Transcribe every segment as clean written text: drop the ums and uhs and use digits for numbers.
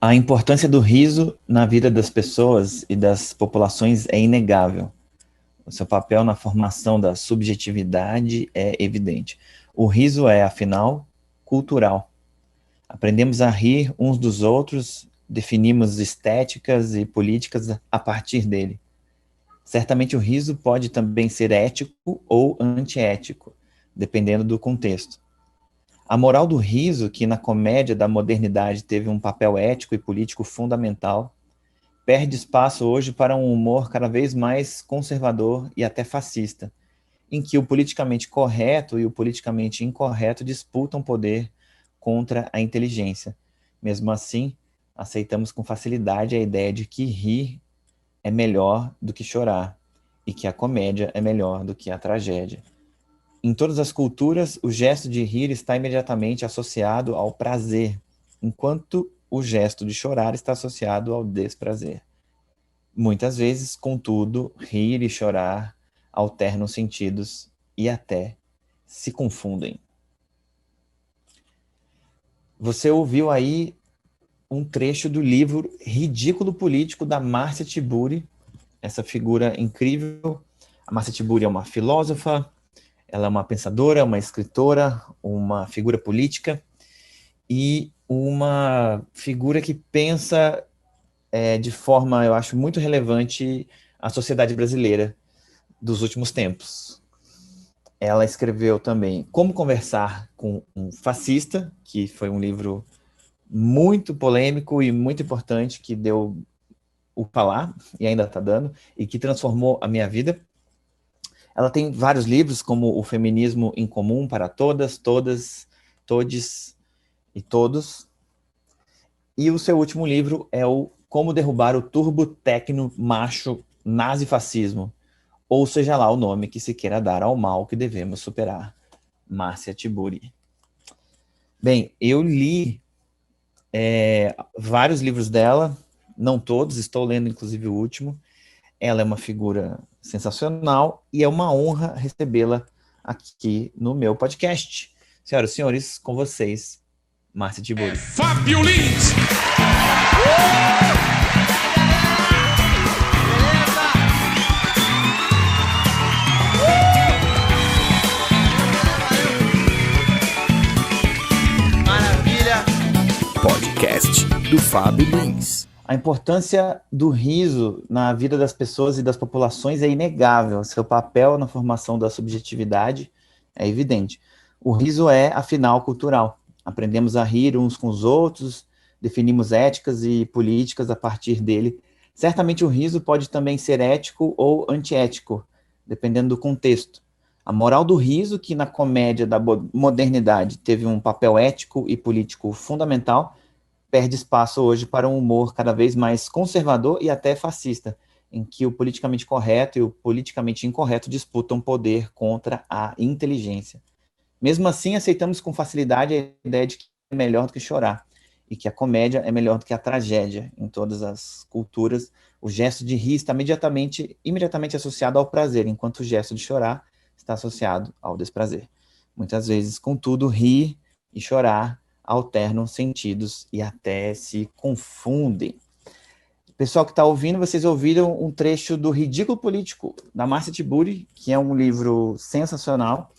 A importância do riso na vida das pessoas e das populações é inegável. O seu papel na formação da subjetividade é evidente. O riso é, afinal, cultural. Aprendemos a rir uns dos outros, definimos estéticas e políticas a partir dele. Certamente o riso pode também ser ético ou antiético, dependendo do contexto. A moral do riso, que na comédia da modernidade teve um papel ético e político fundamental, perde espaço hoje para um humor cada vez mais conservador e até fascista, em que o politicamente correto e o politicamente incorreto disputam poder contra a inteligência. Mesmo assim, aceitamos com facilidade a ideia de que rir é melhor do que chorar e que a comédia é melhor do que a tragédia. Em todas as culturas, o gesto de rir está imediatamente associado ao prazer, enquanto o gesto de chorar está associado ao desprazer. Muitas vezes, contudo, rir e chorar alternam sentidos e até se confundem. Você ouviu aí um trecho do livro Ridículo Político da Márcia Tiburi, essa figura incrível. A Márcia Tiburi é uma filósofa, ela é uma pensadora, uma escritora, uma figura política e uma figura que pensa de forma, eu acho, muito relevante a sociedade brasileira dos últimos tempos. Ela escreveu também Como Conversar com um Fascista, que foi um livro muito polêmico e muito importante, que deu o falar, e ainda está dando, e que transformou a minha vida. Ela tem vários livros, como O Feminismo em Comum para Todas, Todas, Todes e Todos. E o seu último livro é o Como Derrubar o Turbo Tecno Macho Nazifascismo, ou seja lá o nome que se queira dar ao mal que devemos superar. Márcia Tiburi. Bem, eu li vários livros dela, não todos, estou lendo inclusive o último. Ela é uma figura sensacional e é uma honra recebê-la aqui no meu podcast. Senhoras e senhores, com vocês, Márcia Tiburi. Fábio Lins! Maravilha! Podcast do Fábio Lins. A importância do riso na vida das pessoas e das populações é inegável. Seu papel na formação da subjetividade é evidente. O riso é, afinal, cultural. Aprendemos a rir uns com os outros, definimos éticas e políticas a partir dele. Certamente o riso pode também ser ético ou antiético, dependendo do contexto. A moral do riso, que na comédia da modernidade teve um papel ético e político fundamental, perde espaço hoje para um humor cada vez mais conservador e até fascista, em que o politicamente correto e o politicamente incorreto disputam poder contra a inteligência. Mesmo assim, aceitamos com facilidade a ideia de que é melhor do que chorar, e que a comédia é melhor do que a tragédia. Em todas as culturas, o gesto de rir está imediatamente associado ao prazer, enquanto o gesto de chorar está associado ao desprazer. Muitas vezes, contudo, rir e chorar alternam sentidos e até se confundem. Pessoal que está ouvindo, vocês ouviram um trecho do Ridículo Político, da Márcia Tiburi, que é um livro sensacional,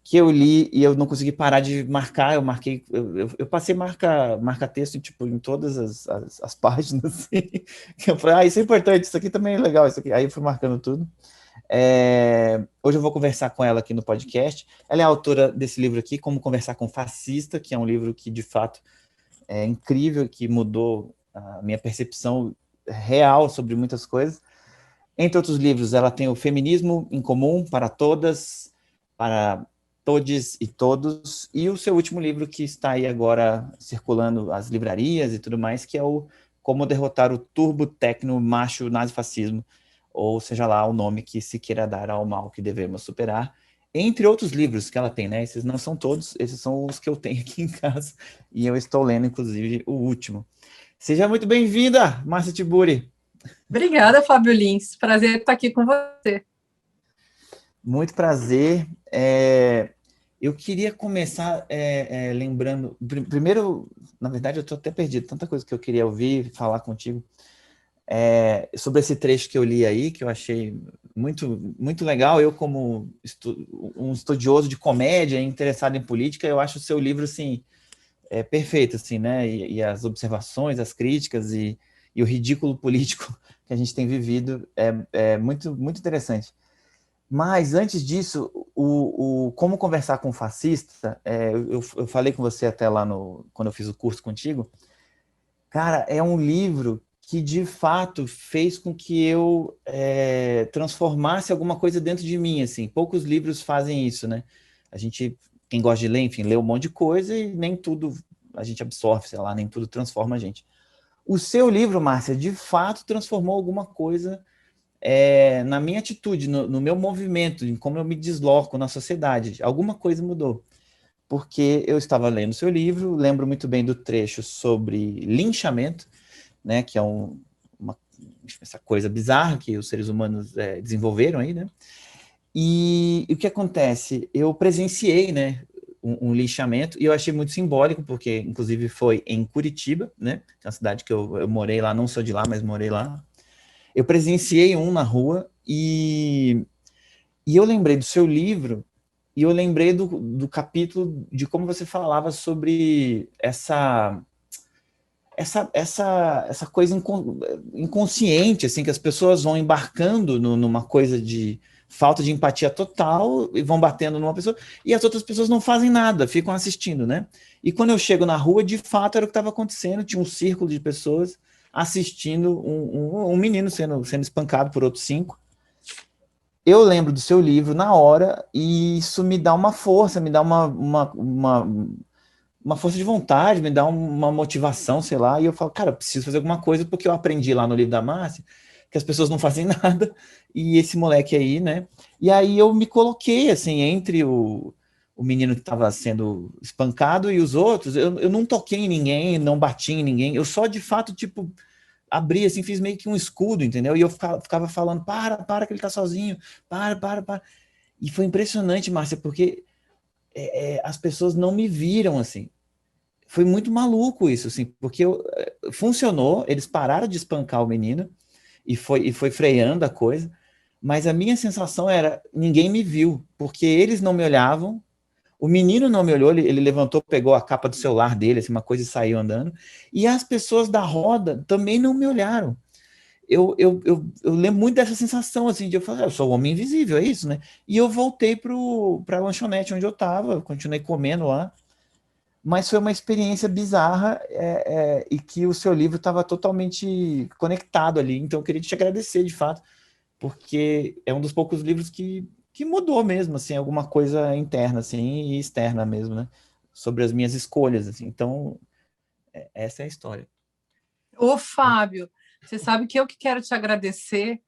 que eu li e eu não consegui parar de marcar. Eu passei marca-texto tipo, em todas as páginas. Assim. Eu falei, isso é importante, isso aqui também é legal, isso aqui. Aí eu fui marcando tudo. Hoje eu vou conversar com ela aqui no podcast. Ela é a autora desse livro aqui, Como Conversar com Fascista, que é um livro que, de fato, é incrível, que mudou a minha percepção real sobre muitas coisas. Entre outros livros, ela tem O Feminismo em Comum para Todas, para Todes e Todos, e o seu último livro que está aí agora circulando as livrarias e tudo mais, que é o Como Derrotar o Turbo Tecno Macho Nazifascismo, ou seja lá o nome que se queira dar ao mal que devemos superar, entre outros livros que ela tem, né? Esses não são todos, esses são os que eu tenho aqui em casa, e eu estou lendo, inclusive, o último. Seja muito bem-vinda, Márcia Tiburi. Obrigada, Fábio Lins. Prazer estar aqui com você. Muito prazer. Eu queria começar lembrando... Primeiro, na verdade, eu estou até perdido. Tanta coisa que eu queria ouvir, falar contigo. Sobre esse trecho que eu li aí, que eu achei muito, muito legal. Eu, como um estudioso de comédia, interessado em política, eu acho o seu livro, assim, perfeito, assim, né? E as observações, as críticas e o ridículo político que a gente tem vivido é muito, muito interessante. Mas, antes disso, como conversar com um fascista, eu falei com você até lá quando eu fiz o curso contigo, cara, é um livro que, de fato, fez com que eu transformasse alguma coisa dentro de mim, assim. Poucos livros fazem isso, né? A gente, quem gosta de ler, enfim, lê um monte de coisa e nem tudo a gente absorve, sei lá, nem tudo transforma a gente. O seu livro, Márcia, de fato transformou alguma coisa na minha atitude, no meu movimento, em como eu me desloco na sociedade. Alguma coisa mudou. Porque eu estava lendo o seu livro, lembro muito bem do trecho sobre linchamento, né, que é essa coisa bizarra que os seres humanos desenvolveram aí, né? E o que acontece? Eu presenciei, né, um linchamento, e eu achei muito simbólico, porque inclusive foi em Curitiba, né, que é uma cidade que eu morei lá, não sou de lá, mas morei lá. Eu presenciei um na rua e eu lembrei do seu livro e eu lembrei do capítulo de como você falava sobre essa coisa inconsciente, assim, que as pessoas vão embarcando numa coisa de falta de empatia total e vão batendo numa pessoa e as outras pessoas não fazem nada, ficam assistindo, né? E quando eu chego na rua, de fato era o que estava acontecendo, tinha um círculo de pessoas assistindo um menino sendo espancado por outros 5. Eu lembro do seu livro na hora e isso me dá uma força, me dá uma força de vontade, me dá uma motivação, sei lá, e eu falo, cara, eu preciso fazer alguma coisa porque eu aprendi lá no livro da Márcia que as pessoas não fazem nada e esse moleque aí, né? E aí eu me coloquei, assim, entre o menino que estava sendo espancado e os outros, eu não toquei em ninguém, não bati em ninguém, eu só, de fato, tipo, abri, assim, fiz meio que um escudo, entendeu? E eu ficava falando, para que ele tá sozinho, para. E foi impressionante, Márcia, porque as pessoas não me viram, assim. Foi muito maluco isso, assim, porque funcionou, eles pararam de espancar o menino e foi freando a coisa, mas a minha sensação era, ninguém me viu, porque eles não me olhavam, o menino não me olhou, ele levantou, pegou a capa do celular dele, assim, uma coisa e saiu andando, e as pessoas da roda também não me olharam. Eu lembro muito dessa sensação, assim, de eu falar, eu sou o homem invisível, é isso, né? E eu voltei para a lanchonete onde eu estava, continuei comendo lá, mas foi uma experiência bizarra e que o seu livro estava totalmente conectado ali. Então, eu queria te agradecer, de fato, porque é um dos poucos livros que mudou mesmo, assim, alguma coisa interna, assim, e externa mesmo, né? Sobre as minhas escolhas, assim. Então, essa é a história. Ô, Fábio, você sabe que eu que quero te agradecer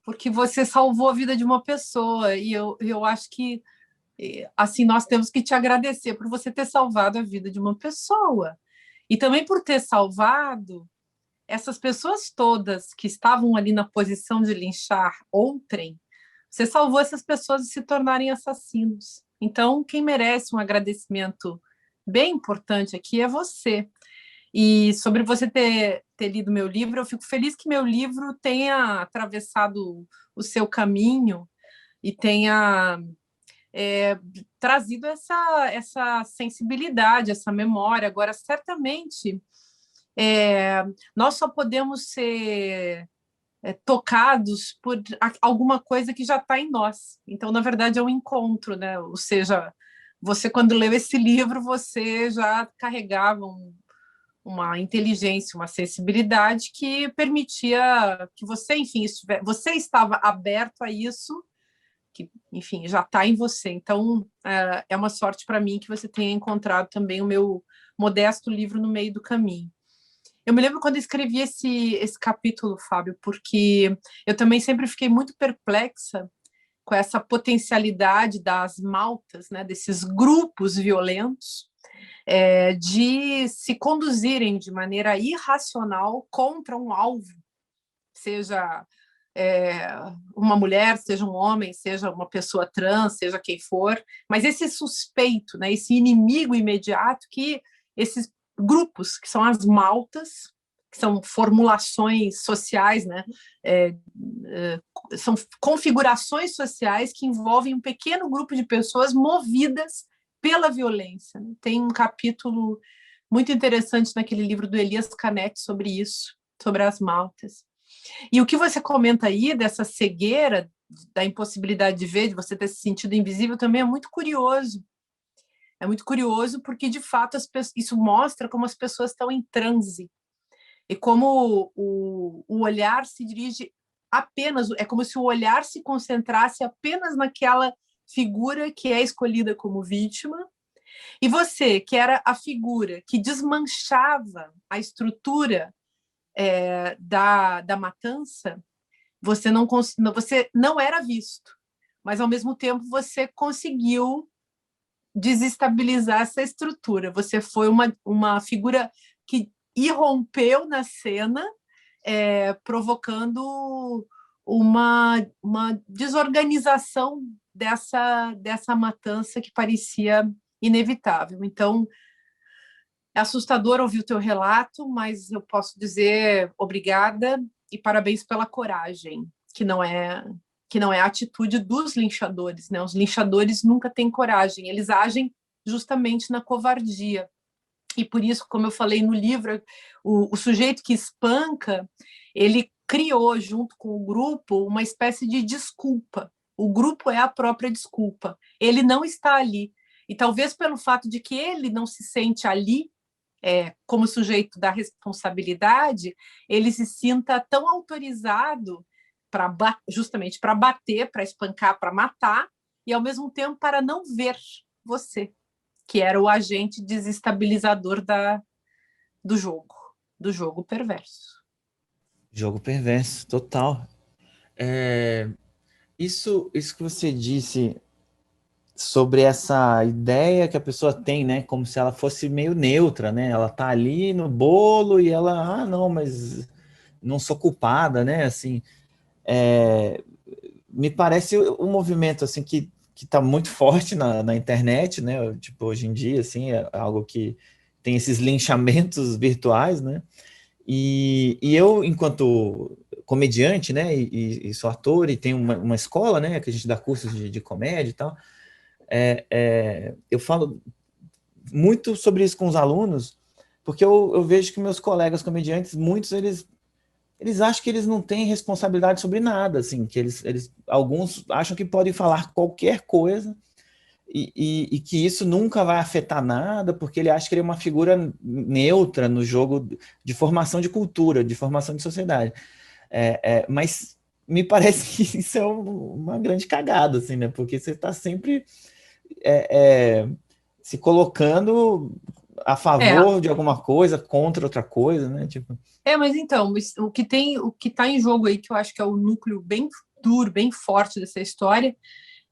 porque você salvou a vida de uma pessoa e eu acho que assim nós temos que te agradecer por você ter salvado a vida de uma pessoa e também por ter salvado essas pessoas todas que estavam ali na posição de linchar outrem. Você salvou essas pessoas de se tornarem assassinos. Então, quem merece um agradecimento bem importante aqui é você. E sobre você ter lido meu livro, eu fico feliz que meu livro tenha atravessado o seu caminho e tenha trazido essa sensibilidade, essa memória. Agora, certamente, nós só podemos ser tocados por alguma coisa que já está em nós. Então, na verdade, é um encontro, né? Ou seja, você, quando leu esse livro, você já carregava uma inteligência, uma sensibilidade que permitia que você, enfim, você estava aberto a isso, que, enfim, já está em você. Então, é uma sorte para mim que você tenha encontrado também o meu modesto livro no meio do caminho. Eu me lembro quando eu escrevi esse capítulo, Fábio, porque eu também sempre fiquei muito perplexa com essa potencialidade das maltas, né, desses grupos violentos, de se conduzirem de maneira irracional contra um alvo, seja uma mulher, seja um homem, seja uma pessoa trans, seja quem for, mas esse suspeito, né, esse inimigo imediato que esses grupos, que são as maltas, que são formulações sociais, né, são configurações sociais que envolvem um pequeno grupo de pessoas movidas pela violência. Tem um capítulo muito interessante naquele livro do Elias Canetti sobre isso, sobre as maltas. E o que você comenta aí dessa cegueira, da impossibilidade de ver, de você ter se sentido invisível, também é muito curioso. É muito curioso porque, de fato, isso mostra como as pessoas estão em transe. E como o olhar se dirige apenas... É como se o olhar se concentrasse apenas naquela figura que é escolhida como vítima. E você, que era a figura que desmanchava a estrutura da matança, você não era visto, mas ao mesmo tempo você conseguiu desestabilizar essa estrutura. Você foi uma figura que irrompeu na cena, provocando uma desorganização dessa matança que parecia inevitável. Então, é assustador ouvir o teu relato, mas eu posso dizer obrigada e parabéns pela coragem, que não é a atitude dos linchadores, né? Os linchadores nunca têm coragem, eles agem justamente na covardia. E por isso, como eu falei no livro, o sujeito que espanca, ele criou, junto com o grupo, uma espécie de desculpa. O grupo é a própria desculpa. Ele não está ali. E talvez pelo fato de que ele não se sente ali, como sujeito da responsabilidade, ele se sinta tão autorizado justamente para bater, para espancar, para matar, e ao mesmo tempo para não ver você, que era o agente desestabilizador do jogo perverso. Jogo perverso, total. Isso que você disse sobre essa ideia que a pessoa tem, né, como se ela fosse meio neutra, né, ela tá ali no bolo e ela, não, mas não sou culpada, né, assim, me parece um movimento, assim, que tá muito forte na internet, né, tipo, hoje em dia, assim, é algo que tem esses linchamentos virtuais, né, e eu, enquanto comediante, né, e sou ator e tenho uma escola, né, que a gente dá cursos de comédia e tal, eu falo muito sobre isso com os alunos, porque eu vejo que meus colegas comediantes, muitos, eles acham que eles não têm responsabilidade sobre nada, assim, que alguns acham que podem falar qualquer coisa e que isso nunca vai afetar nada, porque ele acha que ele é uma figura neutra no jogo de formação de cultura, de formação de sociedade. Mas me parece que isso é uma grande cagada, assim, né? Porque você está sempre se colocando a favor de alguma coisa, contra outra coisa, né? Tipo... mas então, o que está em jogo aí, que eu acho que é o núcleo bem duro, bem forte dessa história,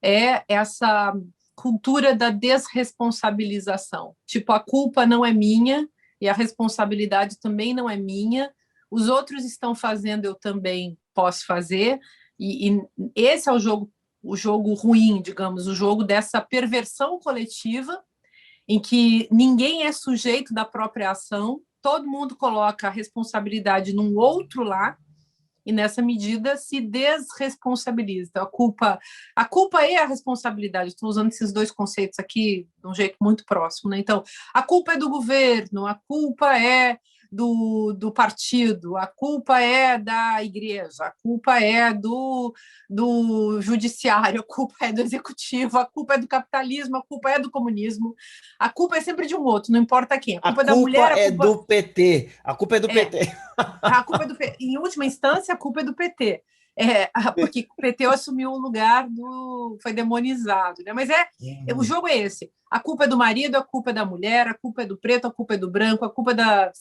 é essa cultura da desresponsabilização. Tipo, a culpa não é minha e a responsabilidade também não é minha. Os outros estão fazendo, eu também posso fazer. E esse é o jogo ruim, digamos, o jogo dessa perversão coletiva, em que ninguém é sujeito da própria ação, todo mundo coloca a responsabilidade num outro lá, e nessa medida se desresponsabiliza. Então, a culpa é a responsabilidade. Estou usando esses dois conceitos aqui de um jeito muito próximo, né? Então, a culpa é do governo, a culpa é do partido, a culpa é da igreja, a culpa é do judiciário, a culpa é do executivo, a culpa é do capitalismo, a culpa é do comunismo, a culpa é sempre de um outro, não importa quem. A culpa é da mulher, é do PT. A culpa é do PT. A culpa é do PT. Em última instância, a culpa é do PT. Porque o PT assumiu o lugar foi demonizado, né? Mas o jogo é esse. A culpa é do marido, a culpa é da mulher, a culpa é do preto, a culpa é do branco, a culpa é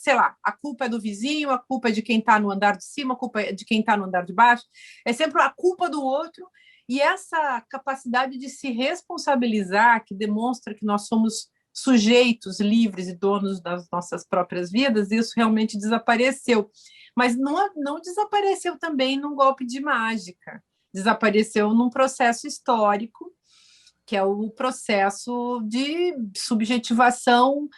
a culpa é do vizinho, a culpa é de quem está no andar de cima, a culpa é de quem está no andar de baixo. É sempre a culpa do outro. E essa capacidade de se responsabilizar, que demonstra que nós somos sujeitos livres e donos das nossas próprias vidas, isso realmente desapareceu. Mas não desapareceu também num golpe de mágica, desapareceu num processo histórico, que é o processo de subjetivação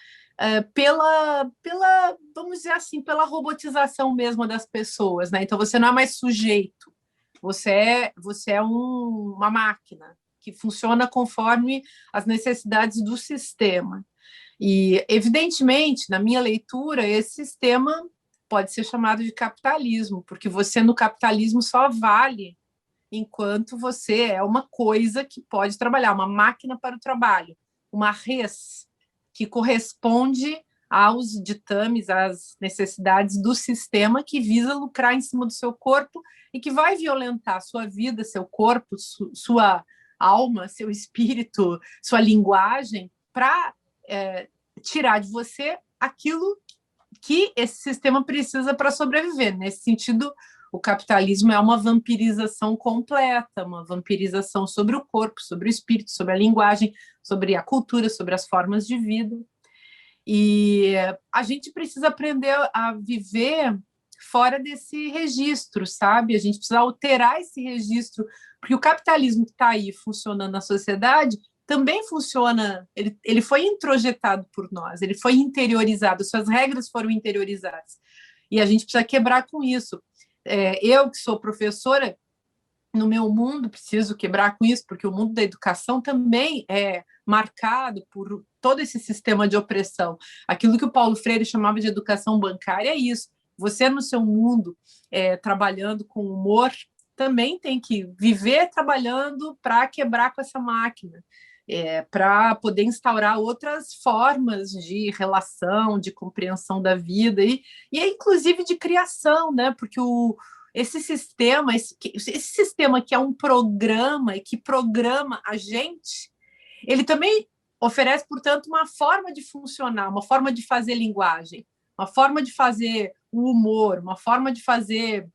vamos dizer assim, pela robotização mesmo das pessoas, né? Então, você não é mais sujeito, você é uma máquina que funciona conforme as necessidades do sistema. E, evidentemente, na minha leitura, esse sistema pode ser chamado de capitalismo, porque você, no capitalismo, só vale enquanto você é uma coisa que pode trabalhar, uma máquina para o trabalho, uma res que corresponde aos ditames, às necessidades do sistema que visa lucrar em cima do seu corpo e que vai violentar sua vida, seu corpo, sua alma, seu espírito, sua linguagem, para tirar de você aquilo que esse sistema precisa para sobreviver. Nesse sentido, o capitalismo é uma vampirização completa, uma vampirização sobre o corpo, sobre o espírito, sobre a linguagem, sobre a cultura, sobre as formas de vida. E a gente precisa aprender a viver fora desse registro, sabe? A gente precisa alterar esse registro, porque o capitalismo que está aí funcionando na sociedade também funciona, ele foi introjetado por nós, ele foi interiorizado, suas regras foram interiorizadas. E a gente precisa quebrar com isso. Eu, que sou professora, no meu mundo, preciso quebrar com isso, porque o mundo da educação também é marcado por todo esse sistema de opressão. Aquilo que o Paulo Freire chamava de educação bancária é isso. Você, no seu mundo, trabalhando com humor, também tem que viver trabalhando para quebrar com essa máquina, para poder instaurar outras formas de relação, de compreensão da vida e inclusive de criação, né? Porque esse sistema que é um programa e que programa a gente, ele também oferece, portanto, uma forma de funcionar, uma forma de fazer linguagem, uma forma de fazer o humor, uma forma de fazer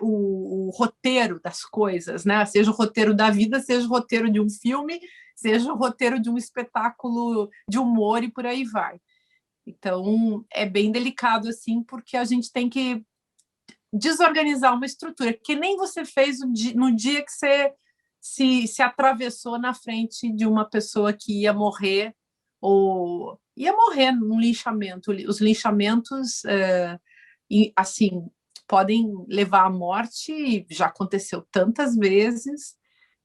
o roteiro das coisas, né? Seja o roteiro da vida, seja o roteiro de um filme, seja o roteiro de um espetáculo de humor e por aí vai. Então, é bem delicado, assim, porque a gente tem que desorganizar uma estrutura, que nem você fez no dia que você se atravessou na frente de uma pessoa que ia morrer, ou ia morrer num linchamento. Os linchamentos, assim, podem levar à morte, já aconteceu tantas vezes.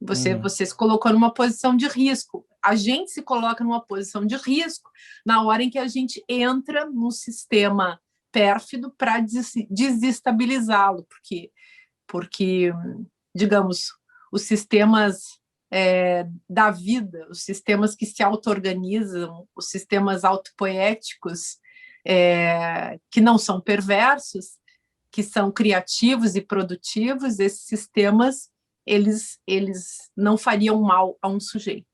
Você se colocou numa posição de risco. A gente se coloca numa posição de risco na hora em que a gente entra num sistema pérfido para desestabilizá-lo, porque, digamos, os sistemas da vida, os sistemas que se auto-organizam, os sistemas autopoéticos, que não são perversos, que são criativos e produtivos, esses sistemas eles não fariam mal a um sujeito.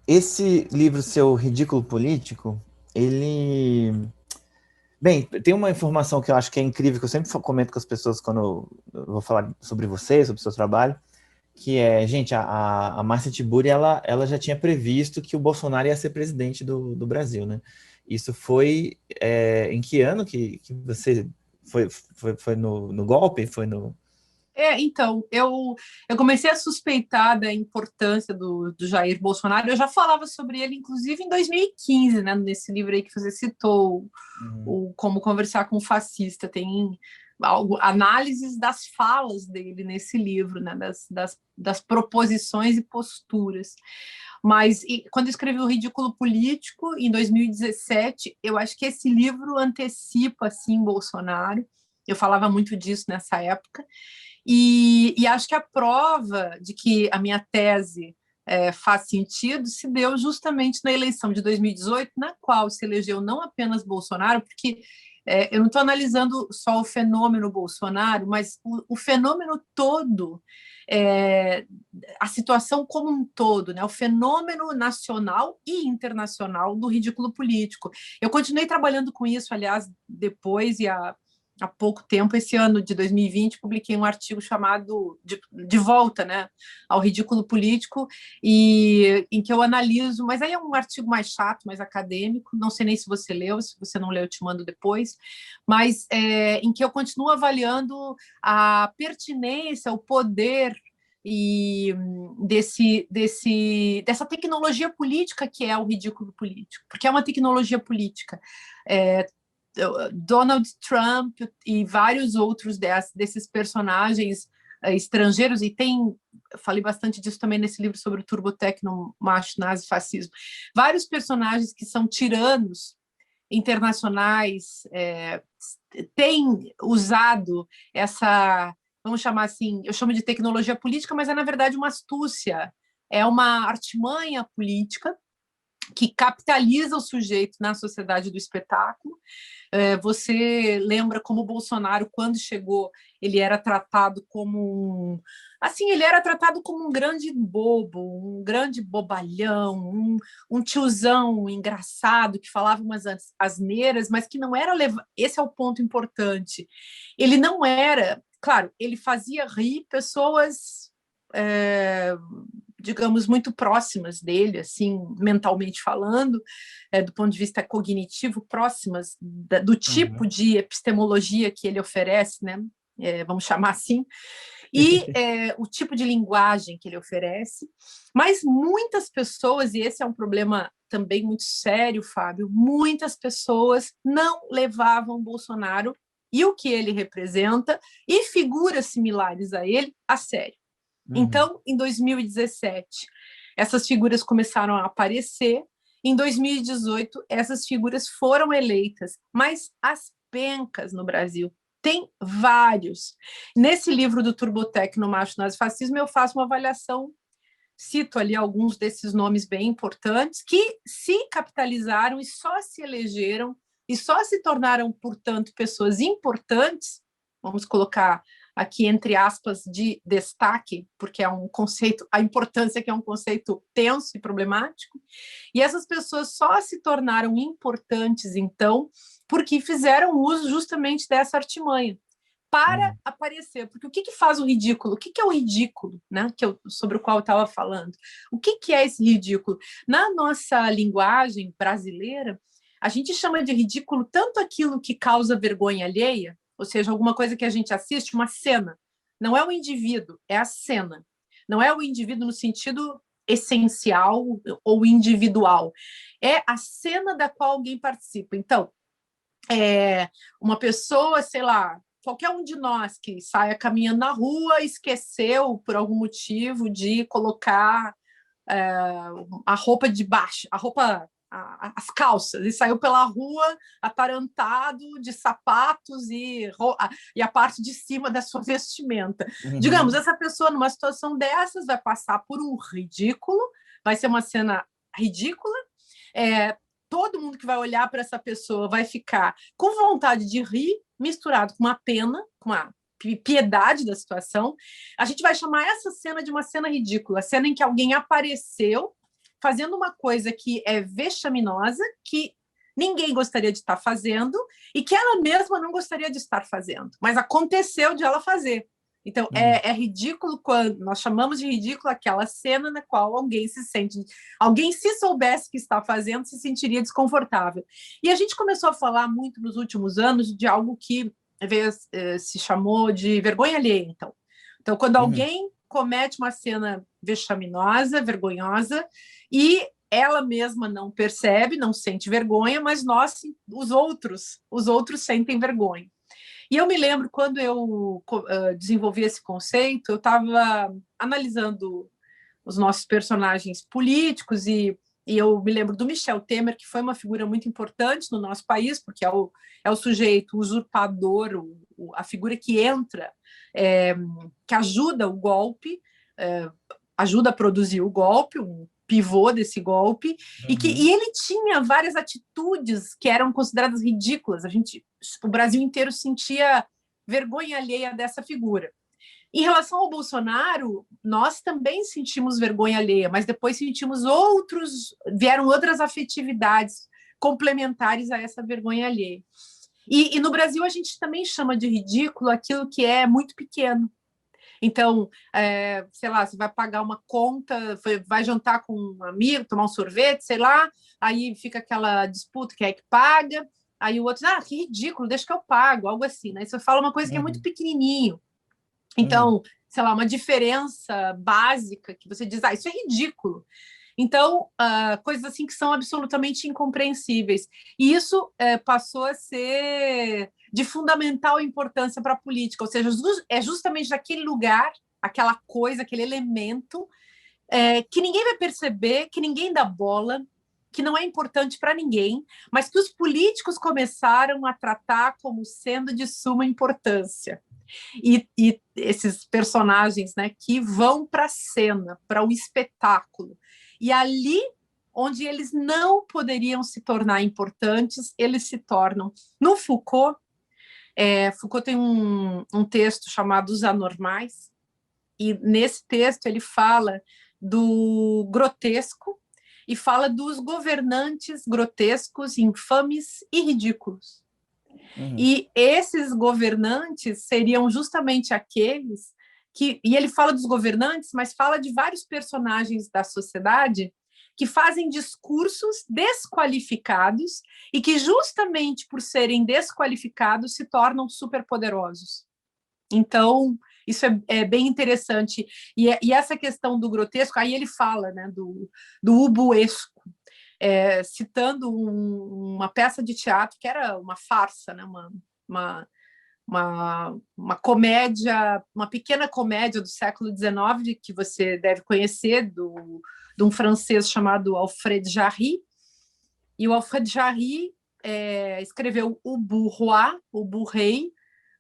Esse livro seu, Ridículo Político, ele... Bem, tem uma informação que eu acho que é incrível, que eu sempre comento com as pessoas quando eu vou falar sobre você, sobre o seu trabalho, que é, gente, a Márcia Tiburi, ela já tinha previsto que o Bolsonaro ia ser presidente do Brasil, né? Isso foi em que ano que você foi no golpe? Foi no... Então, eu comecei a suspeitar da importância do Jair Bolsonaro. Eu já falava sobre ele, inclusive, em 2015, né, nesse livro aí que você citou, o Como Conversar com o Fascista. Tem análises das falas dele nesse livro, né, das proposições e posturas. Mas quando eu escrevi o Ridículo Político, em 2017, eu acho que esse livro antecipa, assim, Bolsonaro. Eu falava muito disso nessa época. E acho que a prova de que a minha tese faz sentido se deu justamente na eleição de 2018, na qual se elegeu não apenas Bolsonaro, porque eu não estou analisando só o fenômeno Bolsonaro, mas o fenômeno todo, a situação como um todo, né? O fenômeno nacional e internacional do ridículo político. Eu continuei trabalhando com isso, aliás, depois, e há pouco tempo, esse ano de 2020, publiquei um artigo chamado De Volta, né, ao Ridículo Político, e em que eu analiso, mas aí é um artigo mais chato, mais acadêmico, não sei nem se você leu, se você não leu, eu te mando depois, mas em que eu continuo avaliando a pertinência, o poder e dessa tecnologia política que é o ridículo político, porque é uma tecnologia política. Donald Trump e vários outros desses personagens estrangeiros, e falei bastante disso também nesse livro sobre o turbotecno, macho, nazi, fascismo, vários personagens que são tiranos internacionais têm usado essa, vamos chamar assim, eu chamo de tecnologia política, mas é na verdade uma astúcia, é uma artimanha política que capitaliza o sujeito na sociedade do espetáculo. Você lembra como o Bolsonaro, quando chegou, ele era tratado como um grande bobo, um grande bobalhão, um tiozão engraçado que falava umas asneiras, mas que não era esse é o ponto importante. Ele não era, claro, ele fazia rir pessoas digamos, muito próximas dele, assim, mentalmente falando, do ponto de vista cognitivo, próximas do tipo de epistemologia que ele oferece, né? Vamos chamar assim, e o tipo de linguagem que ele oferece, mas muitas pessoas, e esse é um problema também muito sério, Fábio, muitas pessoas não levavam Bolsonaro e o que ele representa e figuras similares a ele a sério. Então, em 2017, essas figuras começaram a aparecer. Em 2018, essas figuras foram eleitas, mas as pencas no Brasil. Tem vários. Nesse livro do Turbotecno, Macho, Nazi, Fascismo, eu faço uma avaliação, cito ali alguns desses nomes bem importantes, que se capitalizaram e só se elegeram e só se tornaram, portanto, pessoas importantes, vamos colocar aqui entre aspas de destaque, porque é um conceito, a importância que é um conceito tenso e problemático, e essas pessoas só se tornaram importantes, então, porque fizeram uso justamente dessa artimanha, para aparecer, porque o que faz o ridículo? O que é o ridículo, né? Sobre o qual eu estava falando? O que é esse ridículo? Na nossa linguagem brasileira, a gente chama de ridículo tanto aquilo que causa vergonha alheia, ou seja, alguma coisa que a gente assiste, uma cena. Não é o indivíduo, é a cena. Não é o indivíduo no sentido essencial ou individual. É a cena da qual alguém participa. Então, uma pessoa, sei lá, qualquer um de nós que saia caminhando na rua esqueceu, por algum motivo, de colocar a roupa de baixo, as calças, e saiu pela rua atarantado de sapatos e a parte de cima da sua vestimenta. Digamos, essa pessoa, numa situação dessas, vai passar por um ridículo, vai ser uma cena ridícula, todo mundo que vai olhar para essa pessoa vai ficar com vontade de rir, misturado com uma pena, com uma piedade da situação. A gente vai chamar essa cena de uma cena ridícula, a cena em que alguém apareceu fazendo uma coisa que é vexaminosa, que ninguém gostaria de estar fazendo e que ela mesma não gostaria de estar fazendo, mas aconteceu de ela fazer. Então, é ridículo quando nós chamamos de ridículo aquela cena na qual alguém se soubesse que está fazendo, se sentiria desconfortável. E a gente começou a falar muito nos últimos anos de algo que se chamou de vergonha alheia. Então quando alguém comete uma cena vexaminosa, vergonhosa, e ela mesma não percebe, não sente vergonha, mas os outros sentem vergonha. E eu me lembro, quando eu desenvolvi esse conceito, eu estava analisando os nossos personagens políticos e eu me lembro do Michel Temer, que foi uma figura muito importante no nosso país, porque é o sujeito usurpador, a figura que entra, que ajuda o golpe, ajuda a produzir o golpe, um pivô desse golpe, e ele tinha várias atitudes que eram consideradas ridículas. O Brasil inteiro sentia vergonha alheia dessa figura. Em relação ao Bolsonaro, nós também sentimos vergonha alheia, mas depois vieram outras afetividades complementares a essa vergonha alheia. E no Brasil a gente também chama de ridículo aquilo que é muito pequeno. Então, sei lá, você vai pagar uma conta, vai jantar com um amigo, tomar um sorvete, sei lá, aí fica aquela disputa, quem é que paga, aí o outro, que ridículo, deixa que eu pago, algo assim, né? Você fala uma coisa que é muito pequenininho. Então, sei lá, uma diferença básica que você diz, isso é ridículo. Então, coisas assim que são absolutamente incompreensíveis. E isso passou a ser de fundamental importância para a política, ou seja, é justamente aquele lugar, aquela coisa, aquele elemento que ninguém vai perceber, que ninguém dá bola, que não é importante para ninguém, mas que os políticos começaram a tratar como sendo de suma importância. E esses personagens, né, que vão para a cena, para o espetáculo. E ali, onde eles não poderiam se tornar importantes, eles se tornam. No Foucault, Foucault tem um texto chamado Os Anormais, e nesse texto ele fala do grotesco e fala dos governantes grotescos, infames e ridículos. E esses governantes seriam justamente aqueles que... E ele fala dos governantes, mas fala de vários personagens da sociedade que fazem discursos desqualificados e que, justamente por serem desqualificados, se tornam superpoderosos. Então, isso é bem interessante. E essa questão do grotesco, aí ele fala, né, do ubuesco, citando uma peça de teatro que era uma farsa, né, uma comédia, uma pequena comédia do século XIX, que você deve conhecer, de um francês chamado Alfred Jarry. E o Alfred Jarry escreveu o Bourroi, o Bourrei,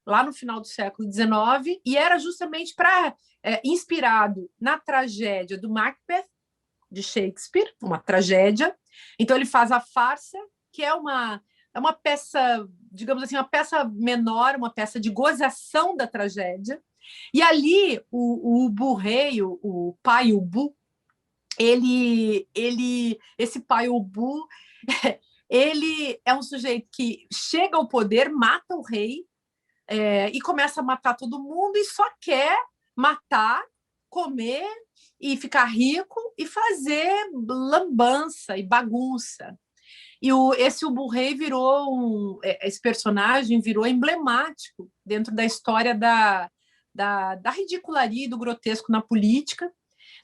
lá no final do século XIX, e era justamente inspirado na tragédia do Macbeth, de Shakespeare, uma tragédia. Então ele faz a farsa, que é uma peça, digamos assim, uma peça menor, uma peça de gozação da tragédia. E ali o Ubu-rei, o pai Ubu, esse pai Ubu, ele é um sujeito que chega ao poder, mata o rei, e começa a matar todo mundo e só quer matar, comer e ficar rico e fazer lambança e bagunça. E esse Ubu-rei esse personagem virou emblemático dentro da história da ridicularia e do grotesco na política.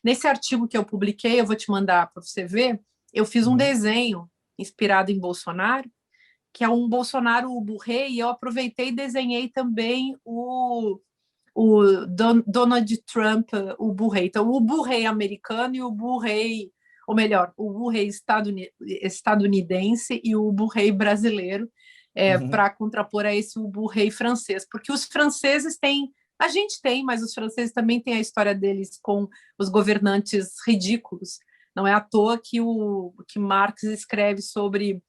Nesse artigo que eu publiquei, eu vou te mandar para você ver, eu fiz um desenho inspirado em Bolsonaro, que é um Bolsonaro Ubu-rei, e eu aproveitei e desenhei também o Donald Trump Ubu-rei. Então, o Ubu-rei americano e o Ubu-rei, ou melhor, o Ubu-rei estadunidense e o Ubu-rei brasileiro, para contrapor a esse Ubu-rei francês. Porque os franceses têm, a gente tem, mas os franceses também têm a história deles com os governantes ridículos. Não é à toa que Marx escreve sobre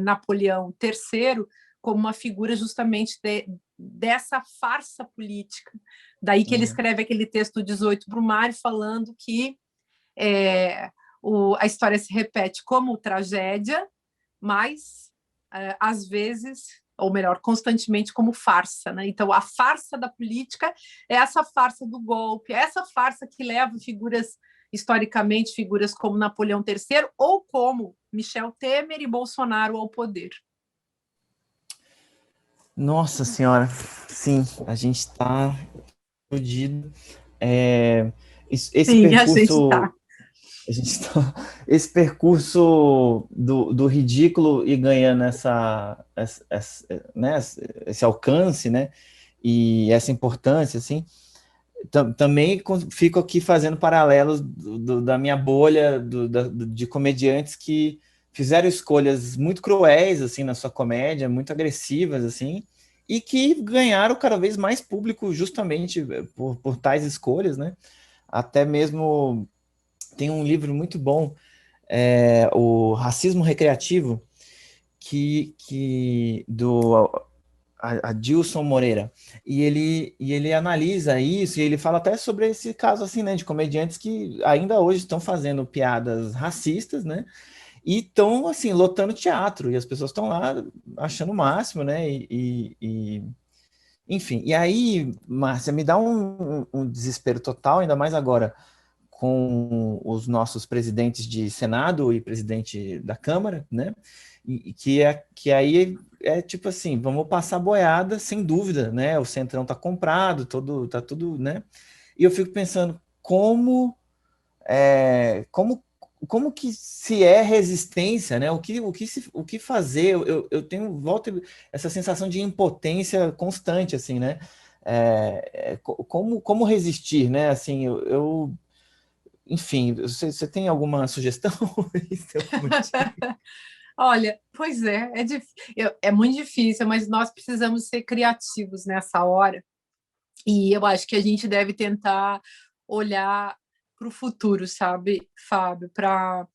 Napoleão III como uma figura justamente dessa farsa política. Daí que ele escreve aquele texto 18 Brumário falando que a história se repete como tragédia, mas às vezes, ou melhor, constantemente como farsa, né? Então, a farsa da política é essa farsa do golpe, é essa farsa que leva historicamente, figuras como Napoleão III ou como Michel Temer e Bolsonaro ao poder. Nossa Senhora, sim, a gente está explodido. Esse percurso, esse percurso do ridículo e ganhando né, esse alcance, né, e essa importância, assim, também fico aqui fazendo paralelos da minha bolha de comediantes que fizeram escolhas muito cruéis assim na sua comédia, muito agressivas assim, e que ganharam cada vez mais público justamente por tais escolhas, né? Até mesmo tem um livro muito bom, o Racismo Recreativo, do Adilson Moreira, e ele analisa isso, e ele fala até sobre esse caso assim, né, de comediantes que ainda hoje estão fazendo piadas racistas, né, e estão, assim, lotando teatro, e as pessoas estão lá achando o máximo, né? Enfim, e aí, Márcia, me dá um desespero total, ainda mais agora com os nossos presidentes de Senado e presidente da Câmara, né? Que aí é tipo assim, vamos passar boiada, sem dúvida, né? O Centrão tá comprado, tá tudo, né? E eu fico pensando como que se é resistência, né? O que fazer? Eu tenho essa sensação de impotência constante, assim, né? Como resistir, né? Assim, enfim, você tem alguma sugestão? Isso é muito Olha, pois é muito difícil, mas nós precisamos ser criativos nessa hora. E eu acho que a gente deve tentar olhar para o futuro, sabe, Fábio, para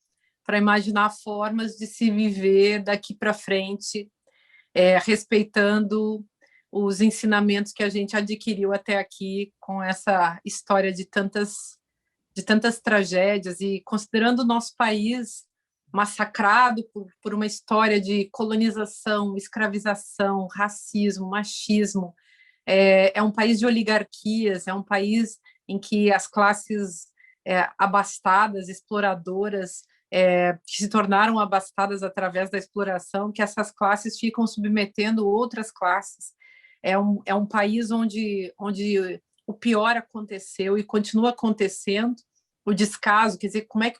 imaginar formas de se viver daqui para frente, respeitando os ensinamentos que a gente adquiriu até aqui com essa história de tantas tragédias e considerando o nosso país massacrado por uma história de colonização, escravização, racismo, machismo. É um país de oligarquias, é um país em que as classes abastadas, exploradoras, que se tornaram abastadas através da exploração, que essas classes ficam submetendo outras classes. É um país onde o pior aconteceu e continua acontecendo, o descaso, quer dizer, como é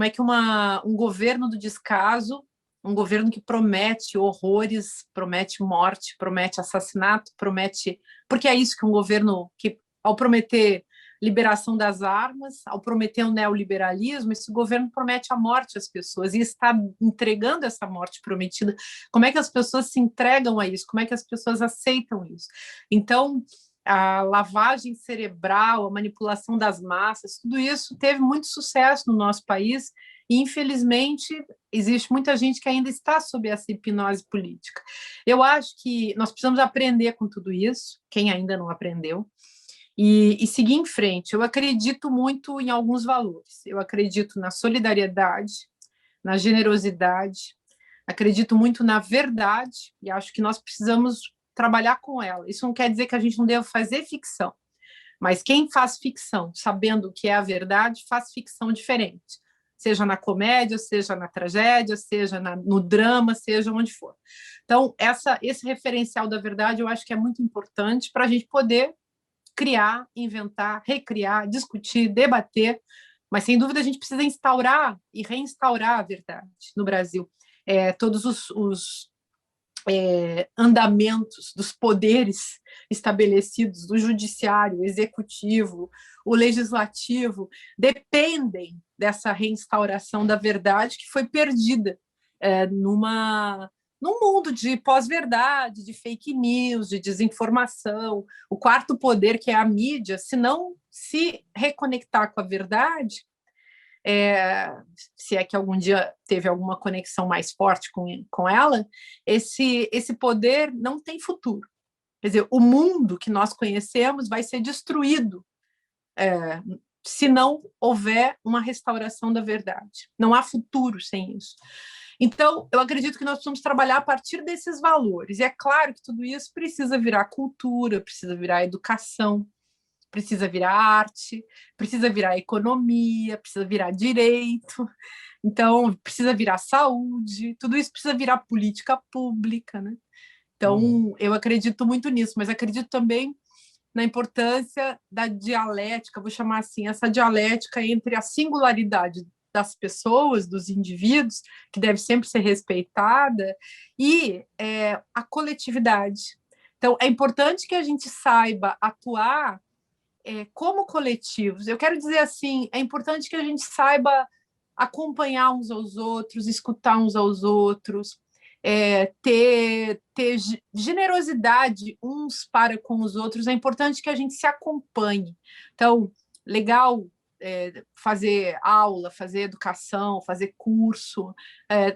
que um governo do descaso, um governo que promete horrores, promete morte, promete assassinato, promete... Porque é isso que um governo que, ao prometer liberação das armas, ao prometer o neoliberalismo, esse governo promete a morte às pessoas e está entregando essa morte prometida. Como é que as pessoas se entregam a isso? Como é que as pessoas aceitam isso? Então, a lavagem cerebral, a manipulação das massas, tudo isso teve muito sucesso no nosso país e, infelizmente, existe muita gente que ainda está sob essa hipnose política. Eu acho que nós precisamos aprender com tudo isso, quem ainda não aprendeu, e seguir em frente. Eu acredito muito em alguns valores. Eu acredito na solidariedade, na generosidade, acredito muito na verdade e acho que nós precisamos trabalhar com ela. Isso não quer dizer que a gente não deva fazer ficção, mas quem faz ficção sabendo o que é a verdade, faz ficção diferente, seja na comédia, seja na tragédia, seja no drama, seja onde for. Então, esse referencial da verdade eu acho que é muito importante para a gente poder criar, inventar, recriar, discutir, debater, mas sem dúvida a gente precisa instaurar e reinstaurar a verdade no Brasil. Todos os andamentos dos poderes estabelecidos do judiciário, executivo, o legislativo, dependem dessa reinstauração da verdade que foi perdida num mundo de pós-verdade, de fake news, de desinformação. O quarto poder, que é a mídia, se não se reconectar com a verdade, se é que algum dia teve alguma conexão mais forte com ela, esse poder não tem futuro. Quer dizer, o mundo que nós conhecemos vai ser destruído se não houver uma restauração da verdade. Não há futuro sem isso. Então, eu acredito que nós precisamos trabalhar a partir desses valores. E é claro que tudo isso precisa virar cultura, precisa virar educação, precisa virar arte, precisa virar economia, precisa virar direito, então precisa virar saúde, tudo isso precisa virar política pública, né? Então, eu acredito muito nisso, mas acredito também na importância da dialética, vou chamar assim, essa dialética entre a singularidade das pessoas, dos indivíduos, que deve sempre ser respeitada, e a coletividade. Então, é importante que a gente saiba atuar como coletivos. Eu quero dizer assim, é importante que a gente saiba acompanhar uns aos outros, escutar uns aos outros, ter generosidade uns para com os outros. É importante que a gente se acompanhe. Então, legal fazer aula, fazer educação, fazer curso.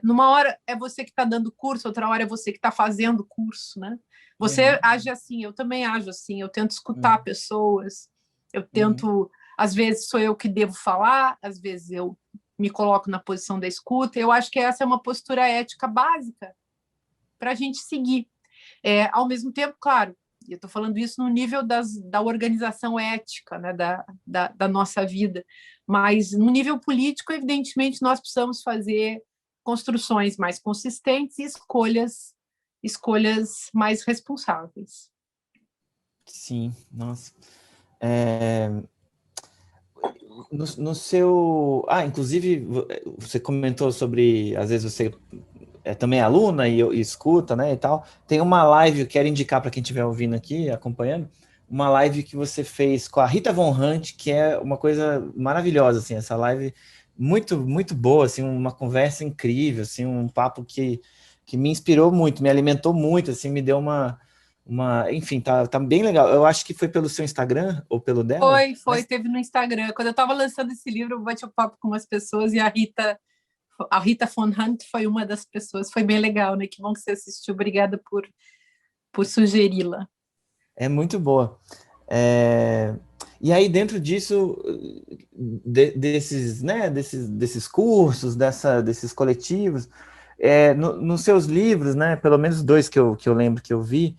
Numa hora é você que está dando curso, outra hora é você que está fazendo curso, né? Você age assim, eu também ajo assim, eu tento escutar pessoas, eu tento, às vezes sou eu que devo falar, às vezes eu me coloco na posição da escuta. Eu acho que essa é uma postura ética básica para a gente seguir. Ao mesmo tempo, claro, eu estou falando isso no nível da organização ética, né, da nossa vida, mas no nível político, evidentemente, nós precisamos fazer construções mais consistentes e escolhas mais responsáveis. Sim, nossa. No seu... inclusive, você comentou sobre, às vezes você também é aluna e escuta, né, e tal. Tem uma live, eu quero indicar para quem estiver ouvindo aqui, acompanhando, uma live que você fez com a Rita Von Hunt, que é uma coisa maravilhosa, assim, essa live muito, muito boa, assim, uma conversa incrível, assim, um papo que me inspirou muito, me alimentou muito, assim, me deu enfim, tá bem legal. Eu acho que foi pelo seu Instagram ou pelo dela? Foi, teve no Instagram. Quando eu estava lançando esse livro, eu bati um papo com umas pessoas e a Rita Von Hunt foi uma das pessoas. Foi bem legal, né? Que bom que você assistiu. Obrigada por sugeri-la. É muito boa. E aí, dentro disso, desses cursos, desses coletivos, nos seus livros, né, pelo menos dois que eu lembro que eu vi,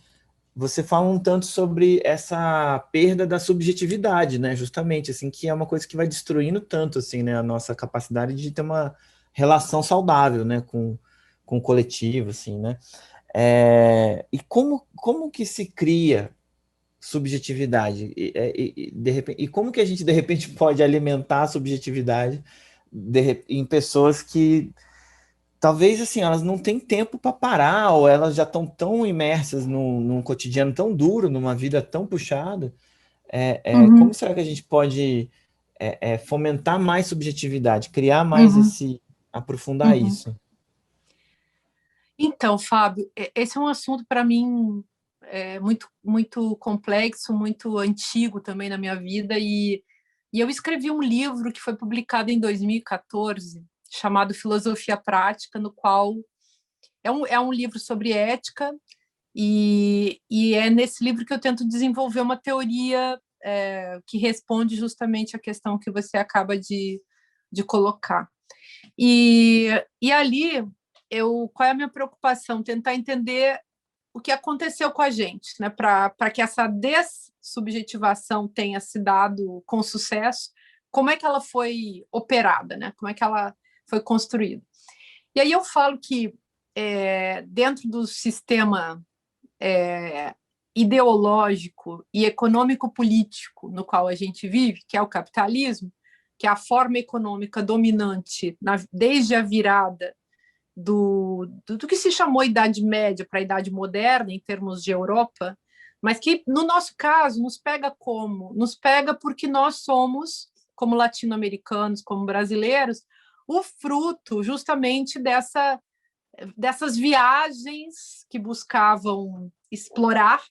você fala um tanto sobre essa perda da subjetividade, né, justamente, assim, que é uma coisa que vai destruindo tanto, assim, né, a nossa capacidade de ter uma relação saudável, né, com o coletivo, assim, né. E como que se cria subjetividade de repente, e como que a gente de repente pode alimentar a subjetividade em pessoas que talvez assim elas não têm tempo para parar ou elas já estão tão imersas num cotidiano tão duro, numa vida tão puxada, como será que a gente pode fomentar mais subjetividade, criar mais aprofundar isso? Então, Fábio, esse é um assunto para mim muito, muito complexo, muito antigo também na minha vida, e eu escrevi um livro que foi publicado em 2014, chamado Filosofia Prática, no qual é um livro sobre ética, e é nesse livro que eu tento desenvolver uma teoria que responde justamente a questão que você acaba de colocar. E ali, qual é a minha preocupação? Tentar entender o que aconteceu com a gente, né? Para que essa dessubjetivação tenha se dado com sucesso, como é que ela foi operada, né? Como é que ela foi construída. E aí eu falo que dentro do sistema ideológico e econômico-político no qual a gente vive, que é o capitalismo, que é a forma econômica dominante desde a virada do que se chamou Idade Média para a Idade Moderna, em termos de Europa, mas que, no nosso caso, nos pega como? Nos pega porque nós somos, como latino-americanos, como brasileiros, o fruto justamente dessas viagens que buscavam explorar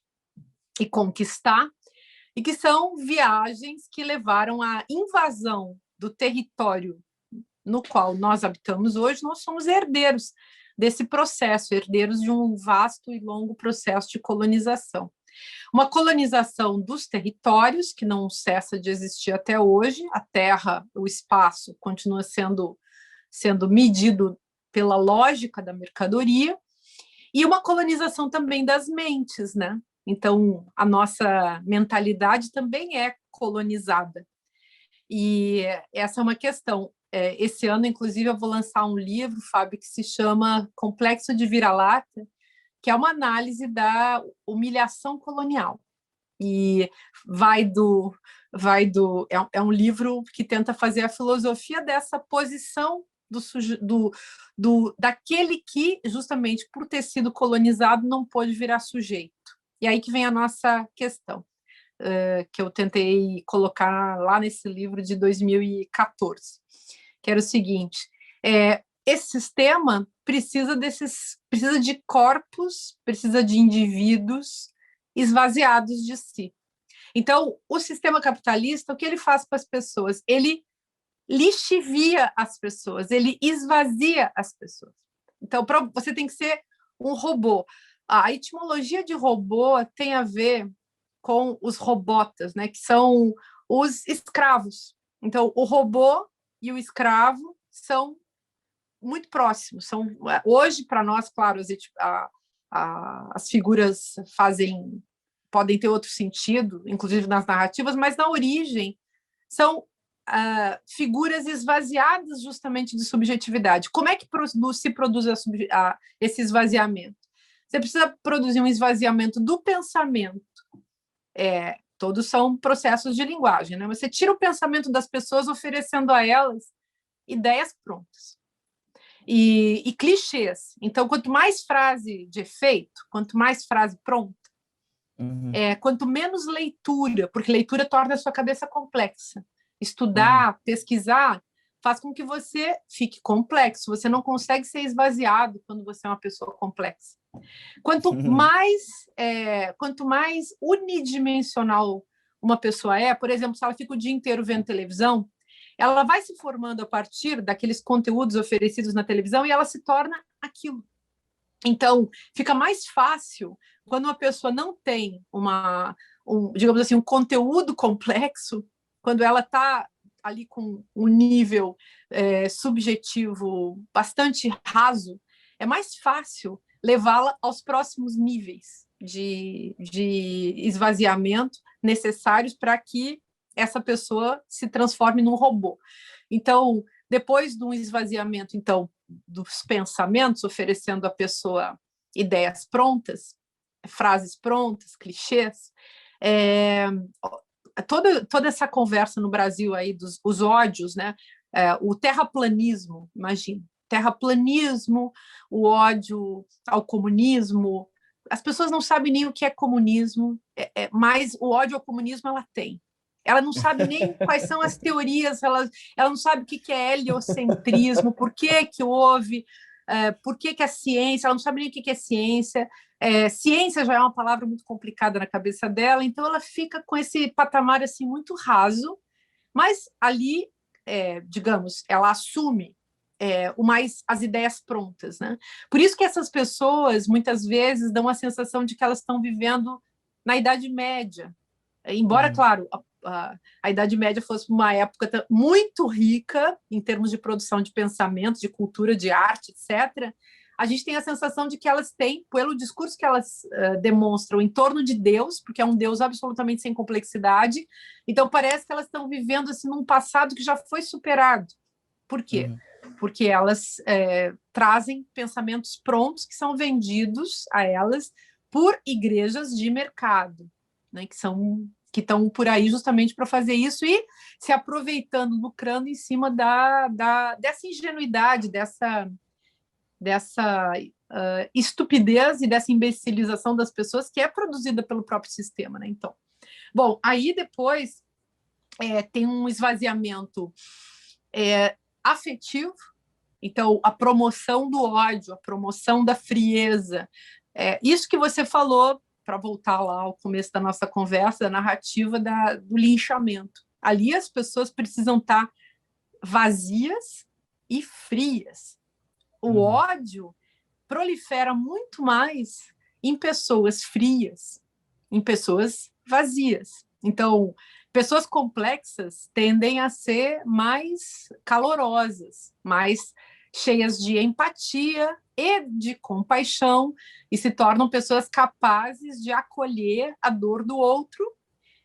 e conquistar, e que são viagens que levaram à invasão do território no qual nós habitamos hoje. Nós somos herdeiros desse processo, herdeiros de um vasto e longo processo de colonização. Uma colonização dos territórios, que não cessa de existir até hoje. A terra, o espaço, continua sendo medido pela lógica da mercadoria, e uma colonização também das mentes, né? Então, a nossa mentalidade também é colonizada. E essa é uma questão. Esse ano, inclusive, eu vou lançar um livro, Fábio, que se chama Complexo de Vira-Lata, que é uma análise da humilhação colonial. E é um livro que tenta fazer a filosofia dessa posição daquele que, justamente por ter sido colonizado, não pôde virar sujeito. E aí que vem a nossa questão, que eu tentei colocar lá nesse livro de 2014, que era o seguinte: esse sistema precisa de corpos, precisa de indivíduos esvaziados de si. Então, o sistema capitalista, o que ele faz para as pessoas? Ele lixivia as pessoas, ele esvazia as pessoas. Então, você tem que ser um robô. A etimologia de robô tem a ver com os robotas, né, que são os escravos. Então, o robô e o escravo são muito próximos. Hoje, para nós, claro, as figuras podem ter outro sentido, inclusive nas narrativas, mas na origem são figuras esvaziadas justamente de subjetividade. Como é que se produz esse esvaziamento? Você precisa produzir um esvaziamento do pensamento. Todos são processos de linguagem, né? Você tira o pensamento das pessoas oferecendo a elas ideias prontas. E clichês. Então, quanto mais frase de efeito, quanto mais frase pronta, quanto menos leitura, porque leitura torna a sua cabeça complexa. Estudar, pesquisar, faz com que você fique complexo. Você não consegue ser esvaziado quando você é uma pessoa complexa. Quanto mais unidimensional uma pessoa por exemplo, se ela fica o dia inteiro vendo televisão, ela vai se formando a partir daqueles conteúdos oferecidos na televisão e ela se torna aquilo. Então, fica mais fácil quando uma pessoa não tem digamos assim, um conteúdo complexo, quando ela está ali com um nível subjetivo bastante raso, é mais fácil levá-la aos próximos níveis de esvaziamento necessários para que essa pessoa se transforme num robô. Então, depois de um esvaziamento dos pensamentos, oferecendo à pessoa ideias prontas, frases prontas, clichês, toda essa conversa no Brasil aí dos ódios, né? O terraplanismo, imagina, terraplanismo, o ódio ao comunismo. As pessoas não sabem nem o que é comunismo, mas o ódio ao comunismo ela tem. Ela não sabe nem quais são as teorias, ela não sabe o que é heliocentrismo, por que houve, por que a ciência, ela não sabe nem o que é ciência. Ciência já é uma palavra muito complicada na cabeça dela, então ela fica com esse patamar assim, muito raso, mas ali, digamos, ela assume as ideias prontas, né? Por isso que essas pessoas, muitas vezes, dão a sensação de que elas estão vivendo na Idade Média. Embora, claro, a Idade Média fosse uma época muito rica em termos de produção de pensamento, de cultura, de arte, etc., a gente tem a sensação de que elas têm, pelo discurso que elas demonstram em torno de Deus, porque é um Deus absolutamente sem complexidade, então parece que elas estão vivendo assim, num passado que já foi superado. Por quê? Porque elas trazem pensamentos prontos que são vendidos a elas por igrejas de mercado, né, que estão por aí justamente para fazer isso e se aproveitando, lucrando em cima dessa ingenuidade, dessa estupidez e dessa imbecilização das pessoas que é produzida pelo próprio sistema, né? Então, bom, aí depois tem um esvaziamento afetivo, então a promoção do ódio, a promoção da frieza, isso que você falou, para voltar lá ao começo da nossa conversa, da narrativa do linchamento. Ali as pessoas precisam estar vazias e frias. O ódio prolifera muito mais em pessoas frias, em pessoas vazias. Então, pessoas complexas tendem a ser mais calorosas, mais cheias de empatia e de compaixão, e se tornam pessoas capazes de acolher a dor do outro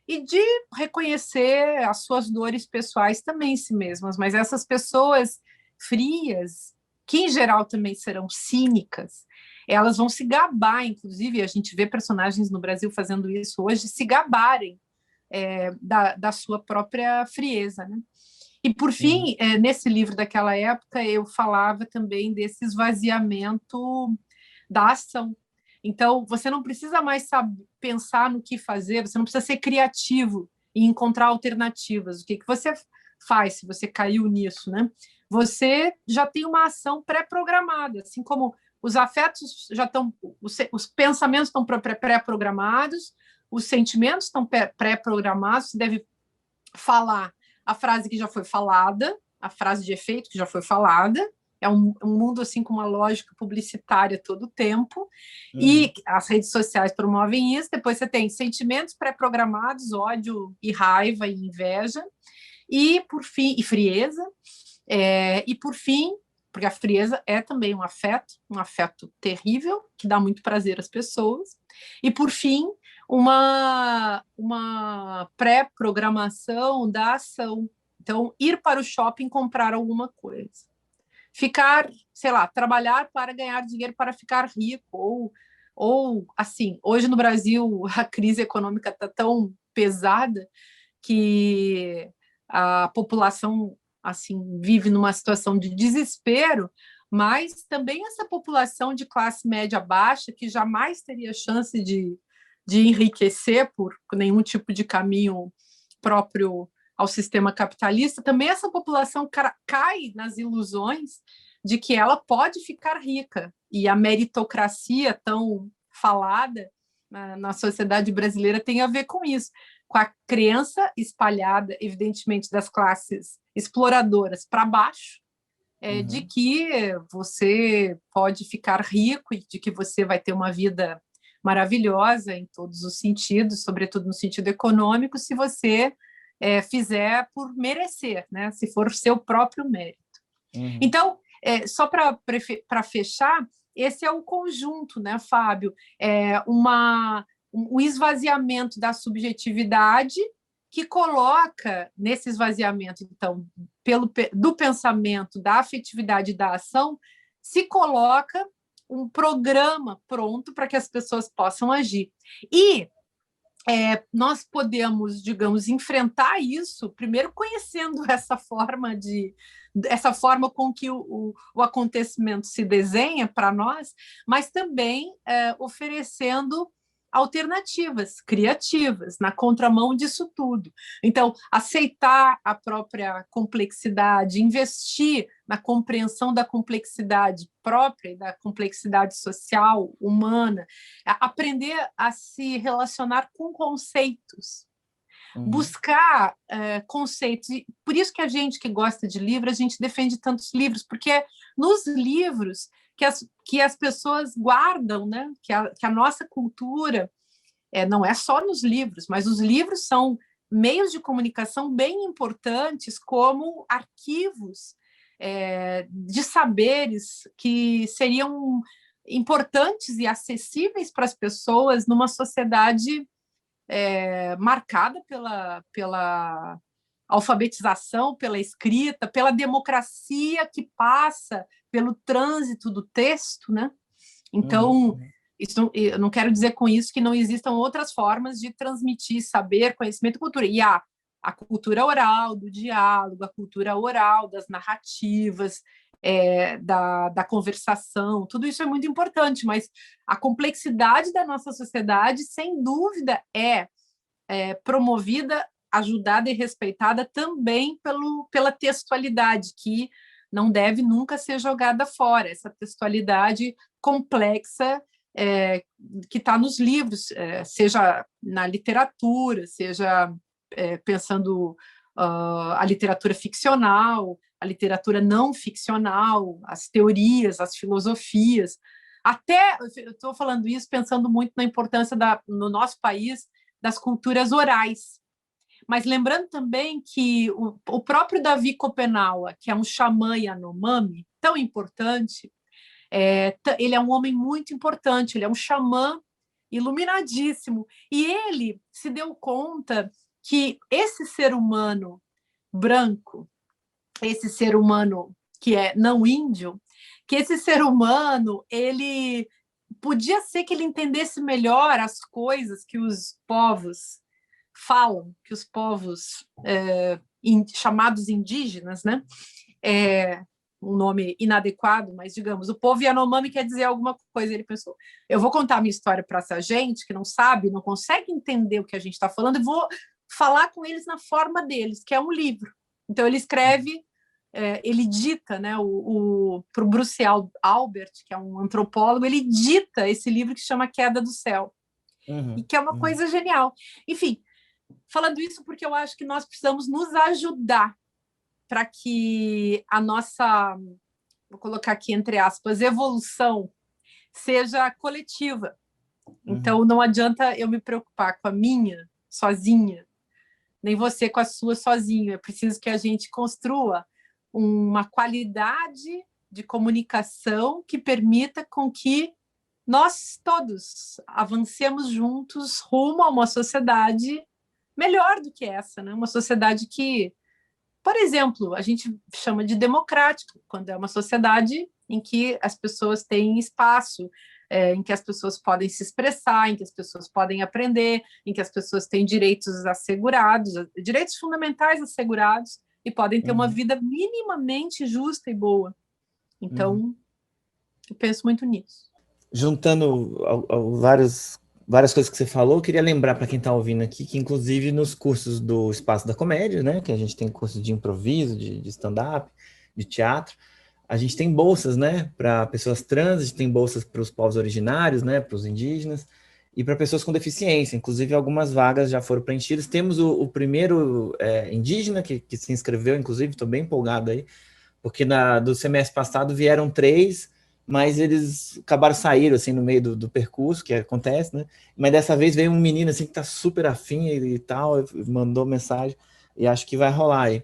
e de reconhecer as suas dores pessoais também em si mesmas. Mas essas pessoas frias, que em geral também serão cínicas, elas vão se gabar, inclusive, a gente vê personagens no Brasil fazendo isso hoje, se gabarem da sua própria frieza, né? E, por fim, nesse livro daquela época, eu falava também desse esvaziamento da ação. Então, você não precisa mais pensar no que fazer, você não precisa ser criativo e encontrar alternativas. O que você faz se você caiu nisso, né? Você já tem uma ação pré-programada, assim como os afetos já estão, os pensamentos estão pré-programados, os sentimentos estão pré-programados, você deve falar a frase que já foi falada, a frase de efeito que já foi falada, é um mundo assim com uma lógica publicitária todo o tempo, e as redes sociais promovem isso. Depois você tem sentimentos pré-programados, ódio e raiva e inveja, e por fim, e frieza, E, por fim, porque a frieza é também um afeto terrível, que dá muito prazer às pessoas. E, por fim, uma pré-programação da ação. Então, ir para o shopping comprar alguma coisa. Ficar, sei lá, trabalhar para ganhar dinheiro para ficar rico. Ou assim, hoje no Brasil a crise econômica está tão pesada que a população assim vive numa situação de desespero, mas também essa população de classe média baixa, que jamais teria chance de enriquecer por nenhum tipo de caminho próprio ao sistema capitalista, também essa população cai nas ilusões de que ela pode ficar rica. E a meritocracia tão falada na sociedade brasileira tem a ver com isso, com a crença espalhada, evidentemente, das classes exploradoras para baixo, de que você pode ficar rico e de que você vai ter uma vida maravilhosa em todos os sentidos, sobretudo no sentido econômico, se você fizer por merecer, né? Se for o seu próprio mérito. Então, só para fechar, esse é o conjunto, né, Fábio? Um esvaziamento da subjetividade que coloca nesse esvaziamento, então, do pensamento, da afetividade e da ação, se coloca um programa pronto para que as pessoas possam agir. E nós podemos, digamos, enfrentar isso, primeiro conhecendo essa forma com que o acontecimento se desenha para nós, mas também oferecendo alternativas criativas na contramão disso tudo. Então, aceitar a própria complexidade, investir na compreensão da complexidade própria e da complexidade social, humana, aprender a se relacionar com conceitos, buscar conceitos. E por isso que a gente que gosta de livro, a gente defende tantos livros, porque é nos livros que as pessoas guardam, né? Que a nossa cultura não é só nos livros, mas os livros são meios de comunicação bem importantes como arquivos de saberes que seriam importantes e acessíveis para as pessoas numa sociedade marcada pela alfabetização, pela escrita, pela democracia que passa pelo trânsito do texto, né? Então, eu não quero dizer com isso que não existam outras formas de transmitir saber, conhecimento e cultura. E há a cultura oral, do diálogo, a cultura oral, das narrativas, da conversação, tudo isso é muito importante, mas a complexidade da nossa sociedade, sem dúvida, é promovida, ajudada e respeitada também pela textualidade, que não deve nunca ser jogada fora, essa textualidade complexa que está nos livros, seja na literatura, seja pensando a literatura ficcional, a literatura não ficcional, as teorias, as filosofias. Até, eu estou falando isso pensando muito na importância no nosso país das culturas orais. Mas lembrando também que o próprio Davi Copenaua, que é um xamã Yanomami, tão importante, ele é um homem muito importante, ele é um xamã iluminadíssimo. E ele se deu conta que esse ser humano branco, esse ser humano que é não índio, que esse ser humano, ele podia ser que ele entendesse melhor as coisas que os povos falam, que os povos chamados indígenas, né? Um nome inadequado, mas, digamos, o povo Yanomami quer dizer alguma coisa. Ele pensou, eu vou contar minha história para essa gente que não sabe, não consegue entender o que a gente está falando, e vou falar com eles na forma deles, que é um livro. Então, ele escreve, ele dita, né, para o Bruce Albert, que é um antropólogo, ele dita esse livro que se chama Queda do Céu, e que é uma coisa genial. Enfim, falando isso porque eu acho que nós precisamos nos ajudar para que a nossa, vou colocar aqui entre aspas, evolução seja coletiva. Então, não adianta eu me preocupar com a minha sozinha, nem você com a sua sozinho. É preciso que a gente construa uma qualidade de comunicação que permita com que nós todos avancemos juntos rumo a uma sociedade melhor do que essa, né? Uma sociedade que, por exemplo, a gente chama de democrática, quando é uma sociedade em que as pessoas têm espaço, em que as pessoas podem se expressar, em que as pessoas podem aprender, em que as pessoas têm direitos assegurados, direitos fundamentais assegurados, e podem ter uma vida minimamente justa e boa. Então, eu penso muito nisso. Juntando várias coisas que você falou, eu queria lembrar para quem está ouvindo aqui que, inclusive, nos cursos do Espaço da Comédia, né, que a gente tem curso de improviso, de stand-up, de teatro, a gente tem bolsas, né, para pessoas trans, a gente tem bolsas para os povos originários, né, para os indígenas, e para pessoas com deficiência. Inclusive, algumas vagas já foram preenchidas. Temos o primeiro indígena que se inscreveu, inclusive, estou bem empolgado aí, porque do semestre passado vieram 3, mas eles acabaram saindo assim no meio do percurso, que acontece, né? Mas dessa vez veio um menino assim que tá super afim e tal, mandou mensagem, e acho que vai rolar aí.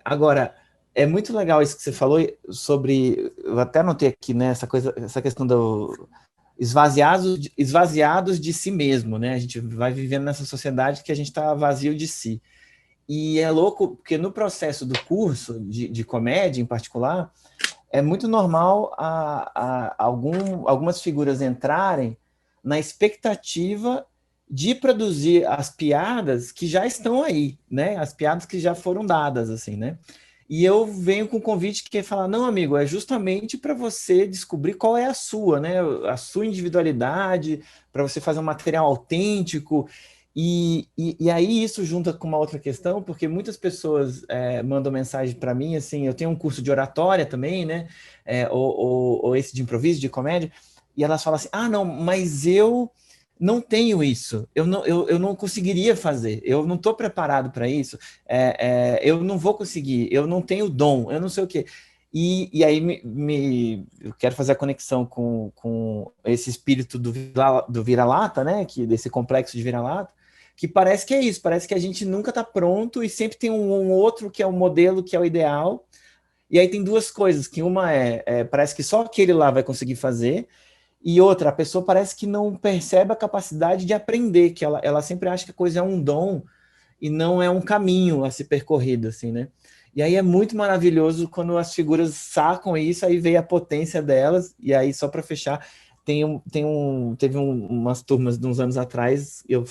Agora, é muito legal isso que você falou sobre, eu até anotei aqui, né, essa questão do esvaziados de si mesmo, né? A gente vai vivendo nessa sociedade que a gente está vazio de si. E é louco, porque no processo do curso de comédia, em particular, é muito normal algumas figuras entrarem na expectativa de produzir as piadas que já estão aí, né? As piadas que já foram dadas, assim, né? E eu venho com um convite que é falar, não, amigo, é justamente para você descobrir qual é a sua, né? A sua individualidade, para você fazer um material autêntico. E aí isso junta com uma outra questão, porque muitas pessoas mandam mensagem para mim, assim, eu tenho um curso de oratória também, né, ou esse de improviso, de comédia, e elas falam assim, não, mas eu não tenho isso, eu não conseguiria fazer, eu não estou preparado para isso, eu não vou conseguir, eu não tenho dom, eu não sei o quê. E aí eu quero fazer a conexão com esse espírito do vira-lata, né, desse complexo de vira-lata, que parece que é isso, parece que a gente nunca está pronto e sempre tem um outro que é o modelo, que é o ideal. E aí tem duas coisas, que uma parece que só aquele lá vai conseguir fazer, e outra, a pessoa parece que não percebe a capacidade de aprender, que ela sempre acha que a coisa é um dom e não é um caminho a ser percorrido, assim, né? E aí é muito maravilhoso quando as figuras sacam isso, aí vem a potência delas, e aí só para fechar, teve umas turmas de uns anos atrás, eu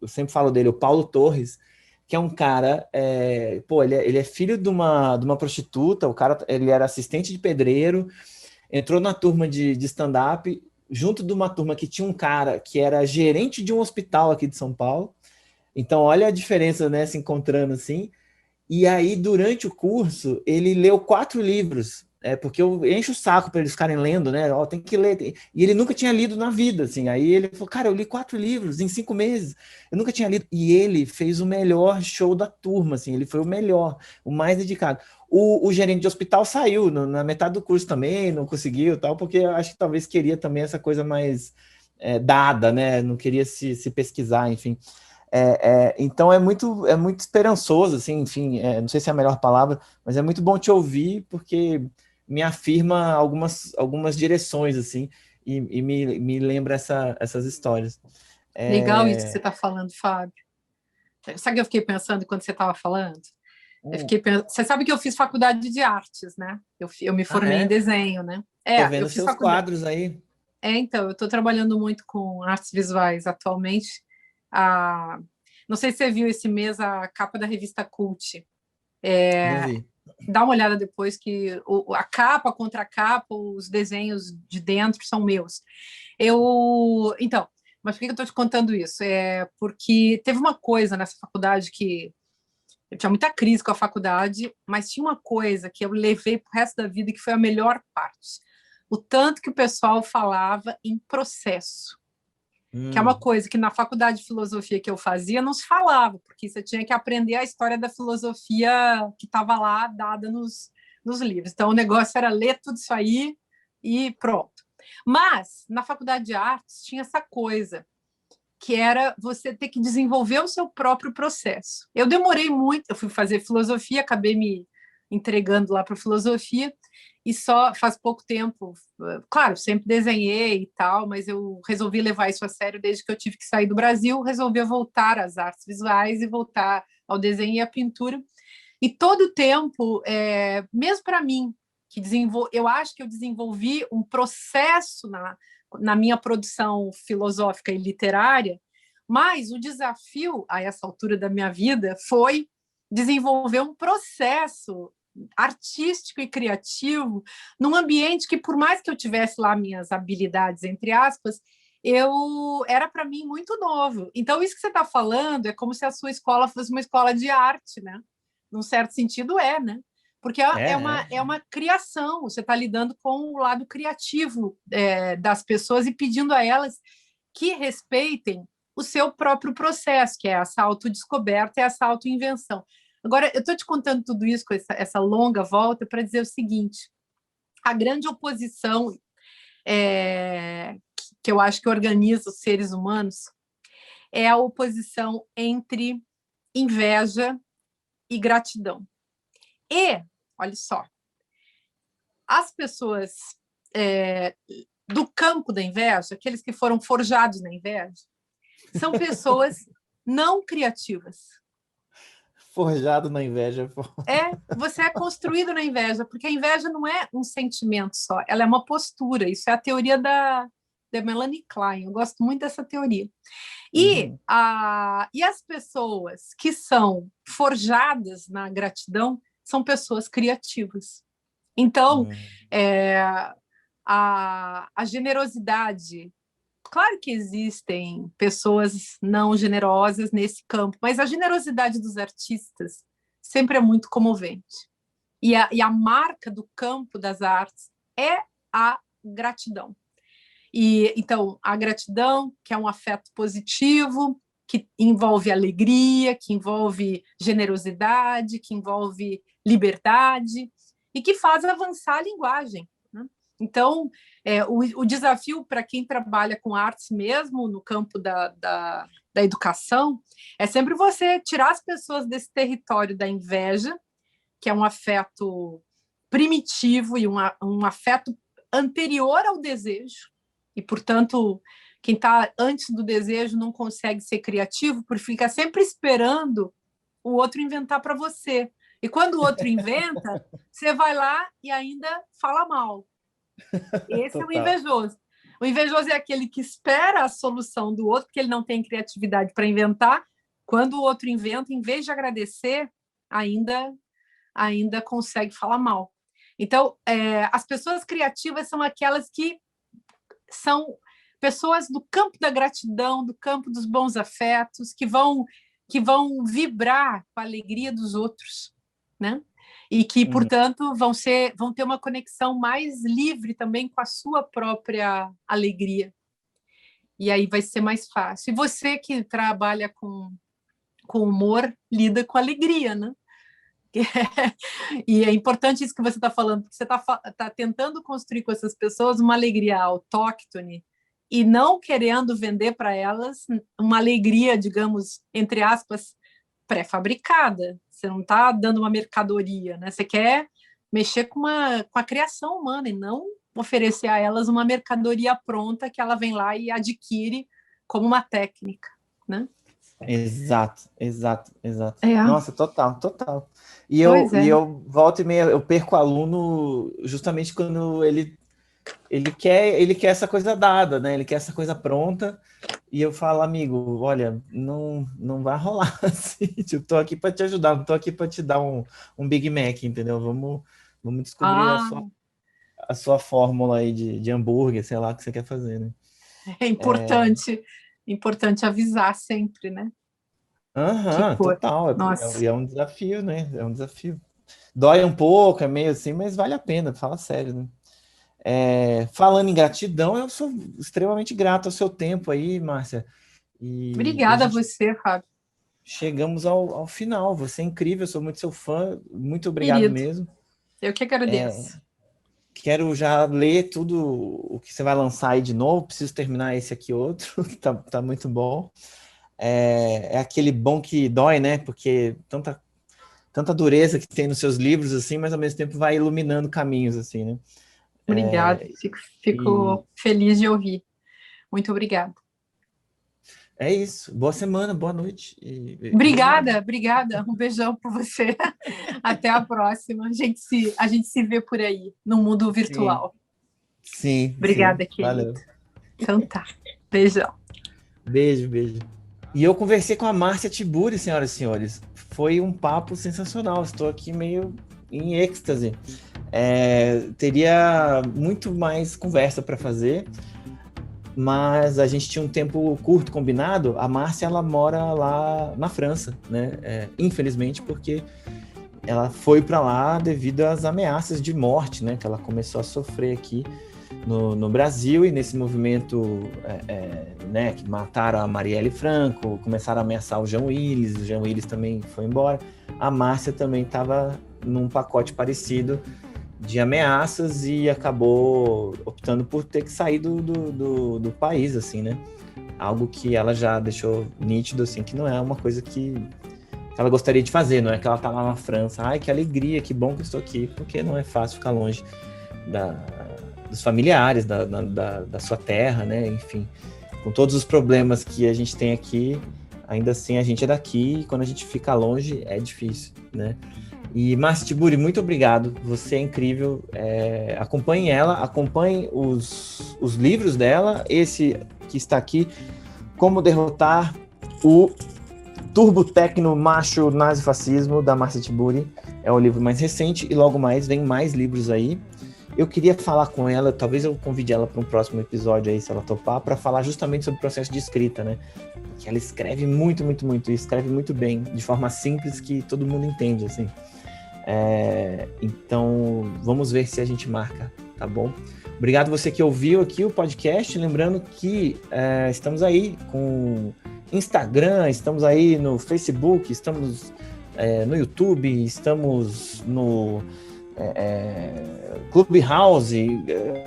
sempre falo dele, o Paulo Torres, que é um cara, ele é filho de uma prostituta, o cara, ele era assistente de pedreiro, entrou na turma de stand-up, junto de uma turma que tinha um cara que era gerente de um hospital aqui de São Paulo. Então, olha a diferença, né, se encontrando assim. E aí, durante o curso, ele leu 4 livros, porque eu encho o saco para eles ficarem lendo, né? Tem que ler. E ele nunca tinha lido na vida, assim. Aí ele falou, cara, eu li 4 livros em 5 meses. Eu nunca tinha lido. E ele fez o melhor show da turma, assim. Ele foi o melhor, o mais dedicado. O gerente de hospital saiu na metade do curso também, não conseguiu, tal, porque eu acho que talvez queria também essa coisa mais dada, né? Não queria se pesquisar, enfim. Então é muito esperançoso, assim, enfim, não sei se é a melhor palavra, mas é muito bom te ouvir, porque me afirma algumas direções, assim, e me lembra essas histórias. Legal isso que você está falando, Fábio. Sabe o que eu fiquei pensando quando você estava falando? Você sabe que eu fiz faculdade de artes, né? Eu me formei em desenho, né? Tô vendo eu fiz seus quadros aí. Então, eu estou trabalhando muito com artes visuais atualmente. Não sei se você viu esse mês a capa da revista Cult. Não vi. Dá uma olhada depois que a capa, a contracapa, os desenhos de dentro são meus. Então, mas por que eu estou te contando isso? Porque teve uma coisa nessa faculdade que eu tinha muita crise com a faculdade, mas tinha uma coisa que eu levei para o resto da vida e que foi a melhor parte. O tanto que o pessoal falava em processo. Que é uma coisa que na faculdade de filosofia que eu fazia não se falava, porque você tinha que aprender a história da filosofia que estava lá dada nos livros. Então, o negócio era ler tudo isso aí e pronto. Mas, na faculdade de artes, tinha essa coisa, que era você ter que desenvolver o seu próprio processo. Eu demorei muito, eu fui fazer filosofia, acabei me entregando lá para filosofia, e só faz pouco tempo, claro, sempre desenhei e tal, mas eu resolvi levar isso a sério desde que eu tive que sair do Brasil, resolvi voltar às artes visuais e voltar ao desenho e à pintura. E todo o tempo, mesmo para mim, eu acho que eu desenvolvi um processo na minha produção filosófica e literária, mas o desafio, a essa altura da minha vida, foi desenvolver um processo artístico e criativo num ambiente que, por mais que eu tivesse lá minhas habilidades, entre aspas, era para mim muito novo. Então, isso que você está falando é como se a sua escola fosse uma escola de arte, né? Num certo sentido, né? Porque é uma criação, você está lidando com o lado criativo das pessoas e pedindo a elas que respeitem o seu próprio processo, que é essa autodescoberta e essa autoinvenção. Agora, eu estou te contando tudo isso com essa longa volta para dizer o seguinte: a grande oposição que eu acho que organiza os seres humanos é a oposição entre inveja e gratidão. E, olha só, as pessoas do campo da inveja, aqueles que foram forjados na inveja, são pessoas não criativas. Forjado na inveja. Você é construído na inveja, porque a inveja não é um sentimento só, ela é uma postura. Isso é a teoria da Melanie Klein. Eu gosto muito dessa teoria. E as pessoas que são forjadas na gratidão são pessoas criativas. Então, a generosidade... Claro que existem pessoas não generosas nesse campo, mas a generosidade dos artistas sempre é muito comovente. E a marca do campo das artes é a gratidão. E então, a gratidão, que é um afeto positivo, que envolve alegria, que envolve generosidade, que envolve liberdade e que faz avançar a linguagem. Então, o desafio para quem trabalha com artes mesmo no campo da educação é sempre você tirar as pessoas desse território da inveja, que é um afeto primitivo e um afeto anterior ao desejo, e, portanto, quem está antes do desejo não consegue ser criativo porque fica sempre esperando o outro inventar para você. E quando o outro inventa, você vai lá e ainda fala mal. Esse é o invejoso. O invejoso é aquele que espera a solução do outro, porque ele não tem criatividade para inventar. Quando o outro inventa, em vez de agradecer, ainda consegue falar mal. Então, as pessoas criativas são aquelas que são pessoas do campo da gratidão, do campo dos bons afetos, que vão vibrar com a alegria dos outros, né? E que, portanto, vão ter uma conexão mais livre também com a sua própria alegria. E aí vai ser mais fácil. E você que trabalha com humor, lida com alegria, né? E é importante isso que você está falando, porque você está tentando construir com essas pessoas uma alegria autóctone e não querendo vender para elas uma alegria, digamos, entre aspas, pré-fabricada. Você não está dando uma mercadoria, né? Você quer mexer com a criação humana e não oferecer a elas uma mercadoria pronta que ela vem lá e adquire como uma técnica, né? Exato. Nossa, total. E eu volto e meia, eu perco aluno justamente quando ele quer essa coisa dada, né? Ele quer essa coisa pronta. E eu falo, amigo, olha, não vai rolar assim. Eu tô aqui para te ajudar, não tô aqui para te dar um Big Mac, entendeu? Vamos descobrir a sua fórmula aí de hambúrguer, sei lá, o que você quer fazer, né? É importante avisar sempre, né? Total. Nossa. É um desafio, né? É um desafio. Dói um pouco, é meio assim, mas vale a pena, fala sério, né? Falando em gratidão, eu sou extremamente grato ao seu tempo aí, Márcia. Obrigada a você, Fábio. Chegamos ao final. Você é incrível, eu sou muito seu fã. Muito obrigado mesmo. Eu que agradeço. Quero já ler tudo o que você vai lançar aí de novo. Preciso terminar esse aqui outro, que tá muito bom. É aquele bom que dói, né? Porque tanta dureza que tem nos seus livros, assim, mas ao mesmo tempo vai iluminando caminhos, assim, né? Obrigada, fico feliz de ouvir. Muito obrigada. É isso. Boa semana, boa noite. Obrigada. Um beijão para você. Até a próxima. A gente se vê por aí, no mundo virtual. Sim. Obrigada, querido. Valeu. Então tá. Beijão. Beijo. E eu conversei com a Márcia Tiburi, senhoras e senhores. Foi um papo sensacional. Estou aqui meio em êxtase. Teria muito mais conversa para fazer, mas a gente tinha um tempo curto combinado. A Márcia, ela mora lá na França, né? Infelizmente, porque ela foi para lá devido às ameaças de morte, né? Que ela começou a sofrer aqui no Brasil, e nesse movimento, né, que mataram a Marielle Franco, começaram a ameaçar o Jean Willis também foi embora. A Márcia também estava num pacote parecido de ameaças e acabou optando por ter que sair do país, assim, né? Algo que ela já deixou nítido, assim, que não é uma coisa que ela gostaria de fazer, não é que ela tá lá na França, ai, que alegria, que bom que eu estou aqui, porque não é fácil ficar longe dos familiares, da sua terra, né? Enfim, com todos os problemas que a gente tem aqui, ainda assim a gente é daqui, e quando a gente fica longe é difícil, né? E Márcia Tiburi, muito obrigado, você é incrível, acompanhe ela, acompanhe os livros dela, esse que está aqui, Como Derrotar o Turbo Tecno Macho Nazifascismo, da Márcia Tiburi, é o livro mais recente, e logo mais vem mais livros aí. Eu queria falar com ela, talvez eu convide ela para um próximo episódio aí, se ela topar, para falar justamente sobre o processo de escrita, né? Porque ela escreve muito, e escreve muito bem, de forma simples que todo mundo entende, assim. Então, vamos ver se a gente marca, tá bom? Obrigado você que ouviu aqui o podcast, lembrando que estamos aí com Instagram, estamos aí no Facebook, estamos no YouTube, estamos no Clubhouse,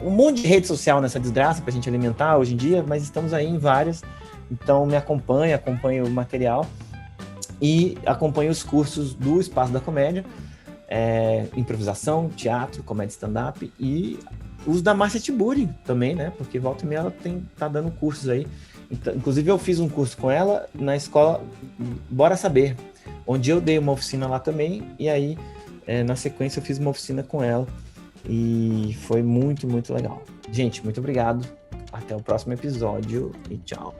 um monte de rede social nessa desgraça pra gente alimentar hoje em dia, mas estamos aí em várias, então me acompanhe o material e acompanhe os cursos do Espaço da Comédia, improvisação, teatro, comédia stand-up, e os da Márcia Tiburi também, né, porque volta e meia ela tá dando cursos aí, então, inclusive eu fiz um curso com ela na escola Bora Saber, onde eu dei uma oficina lá também, e aí na sequência eu fiz uma oficina com ela e foi muito, muito legal. Gente, muito obrigado. Até o próximo episódio e tchau.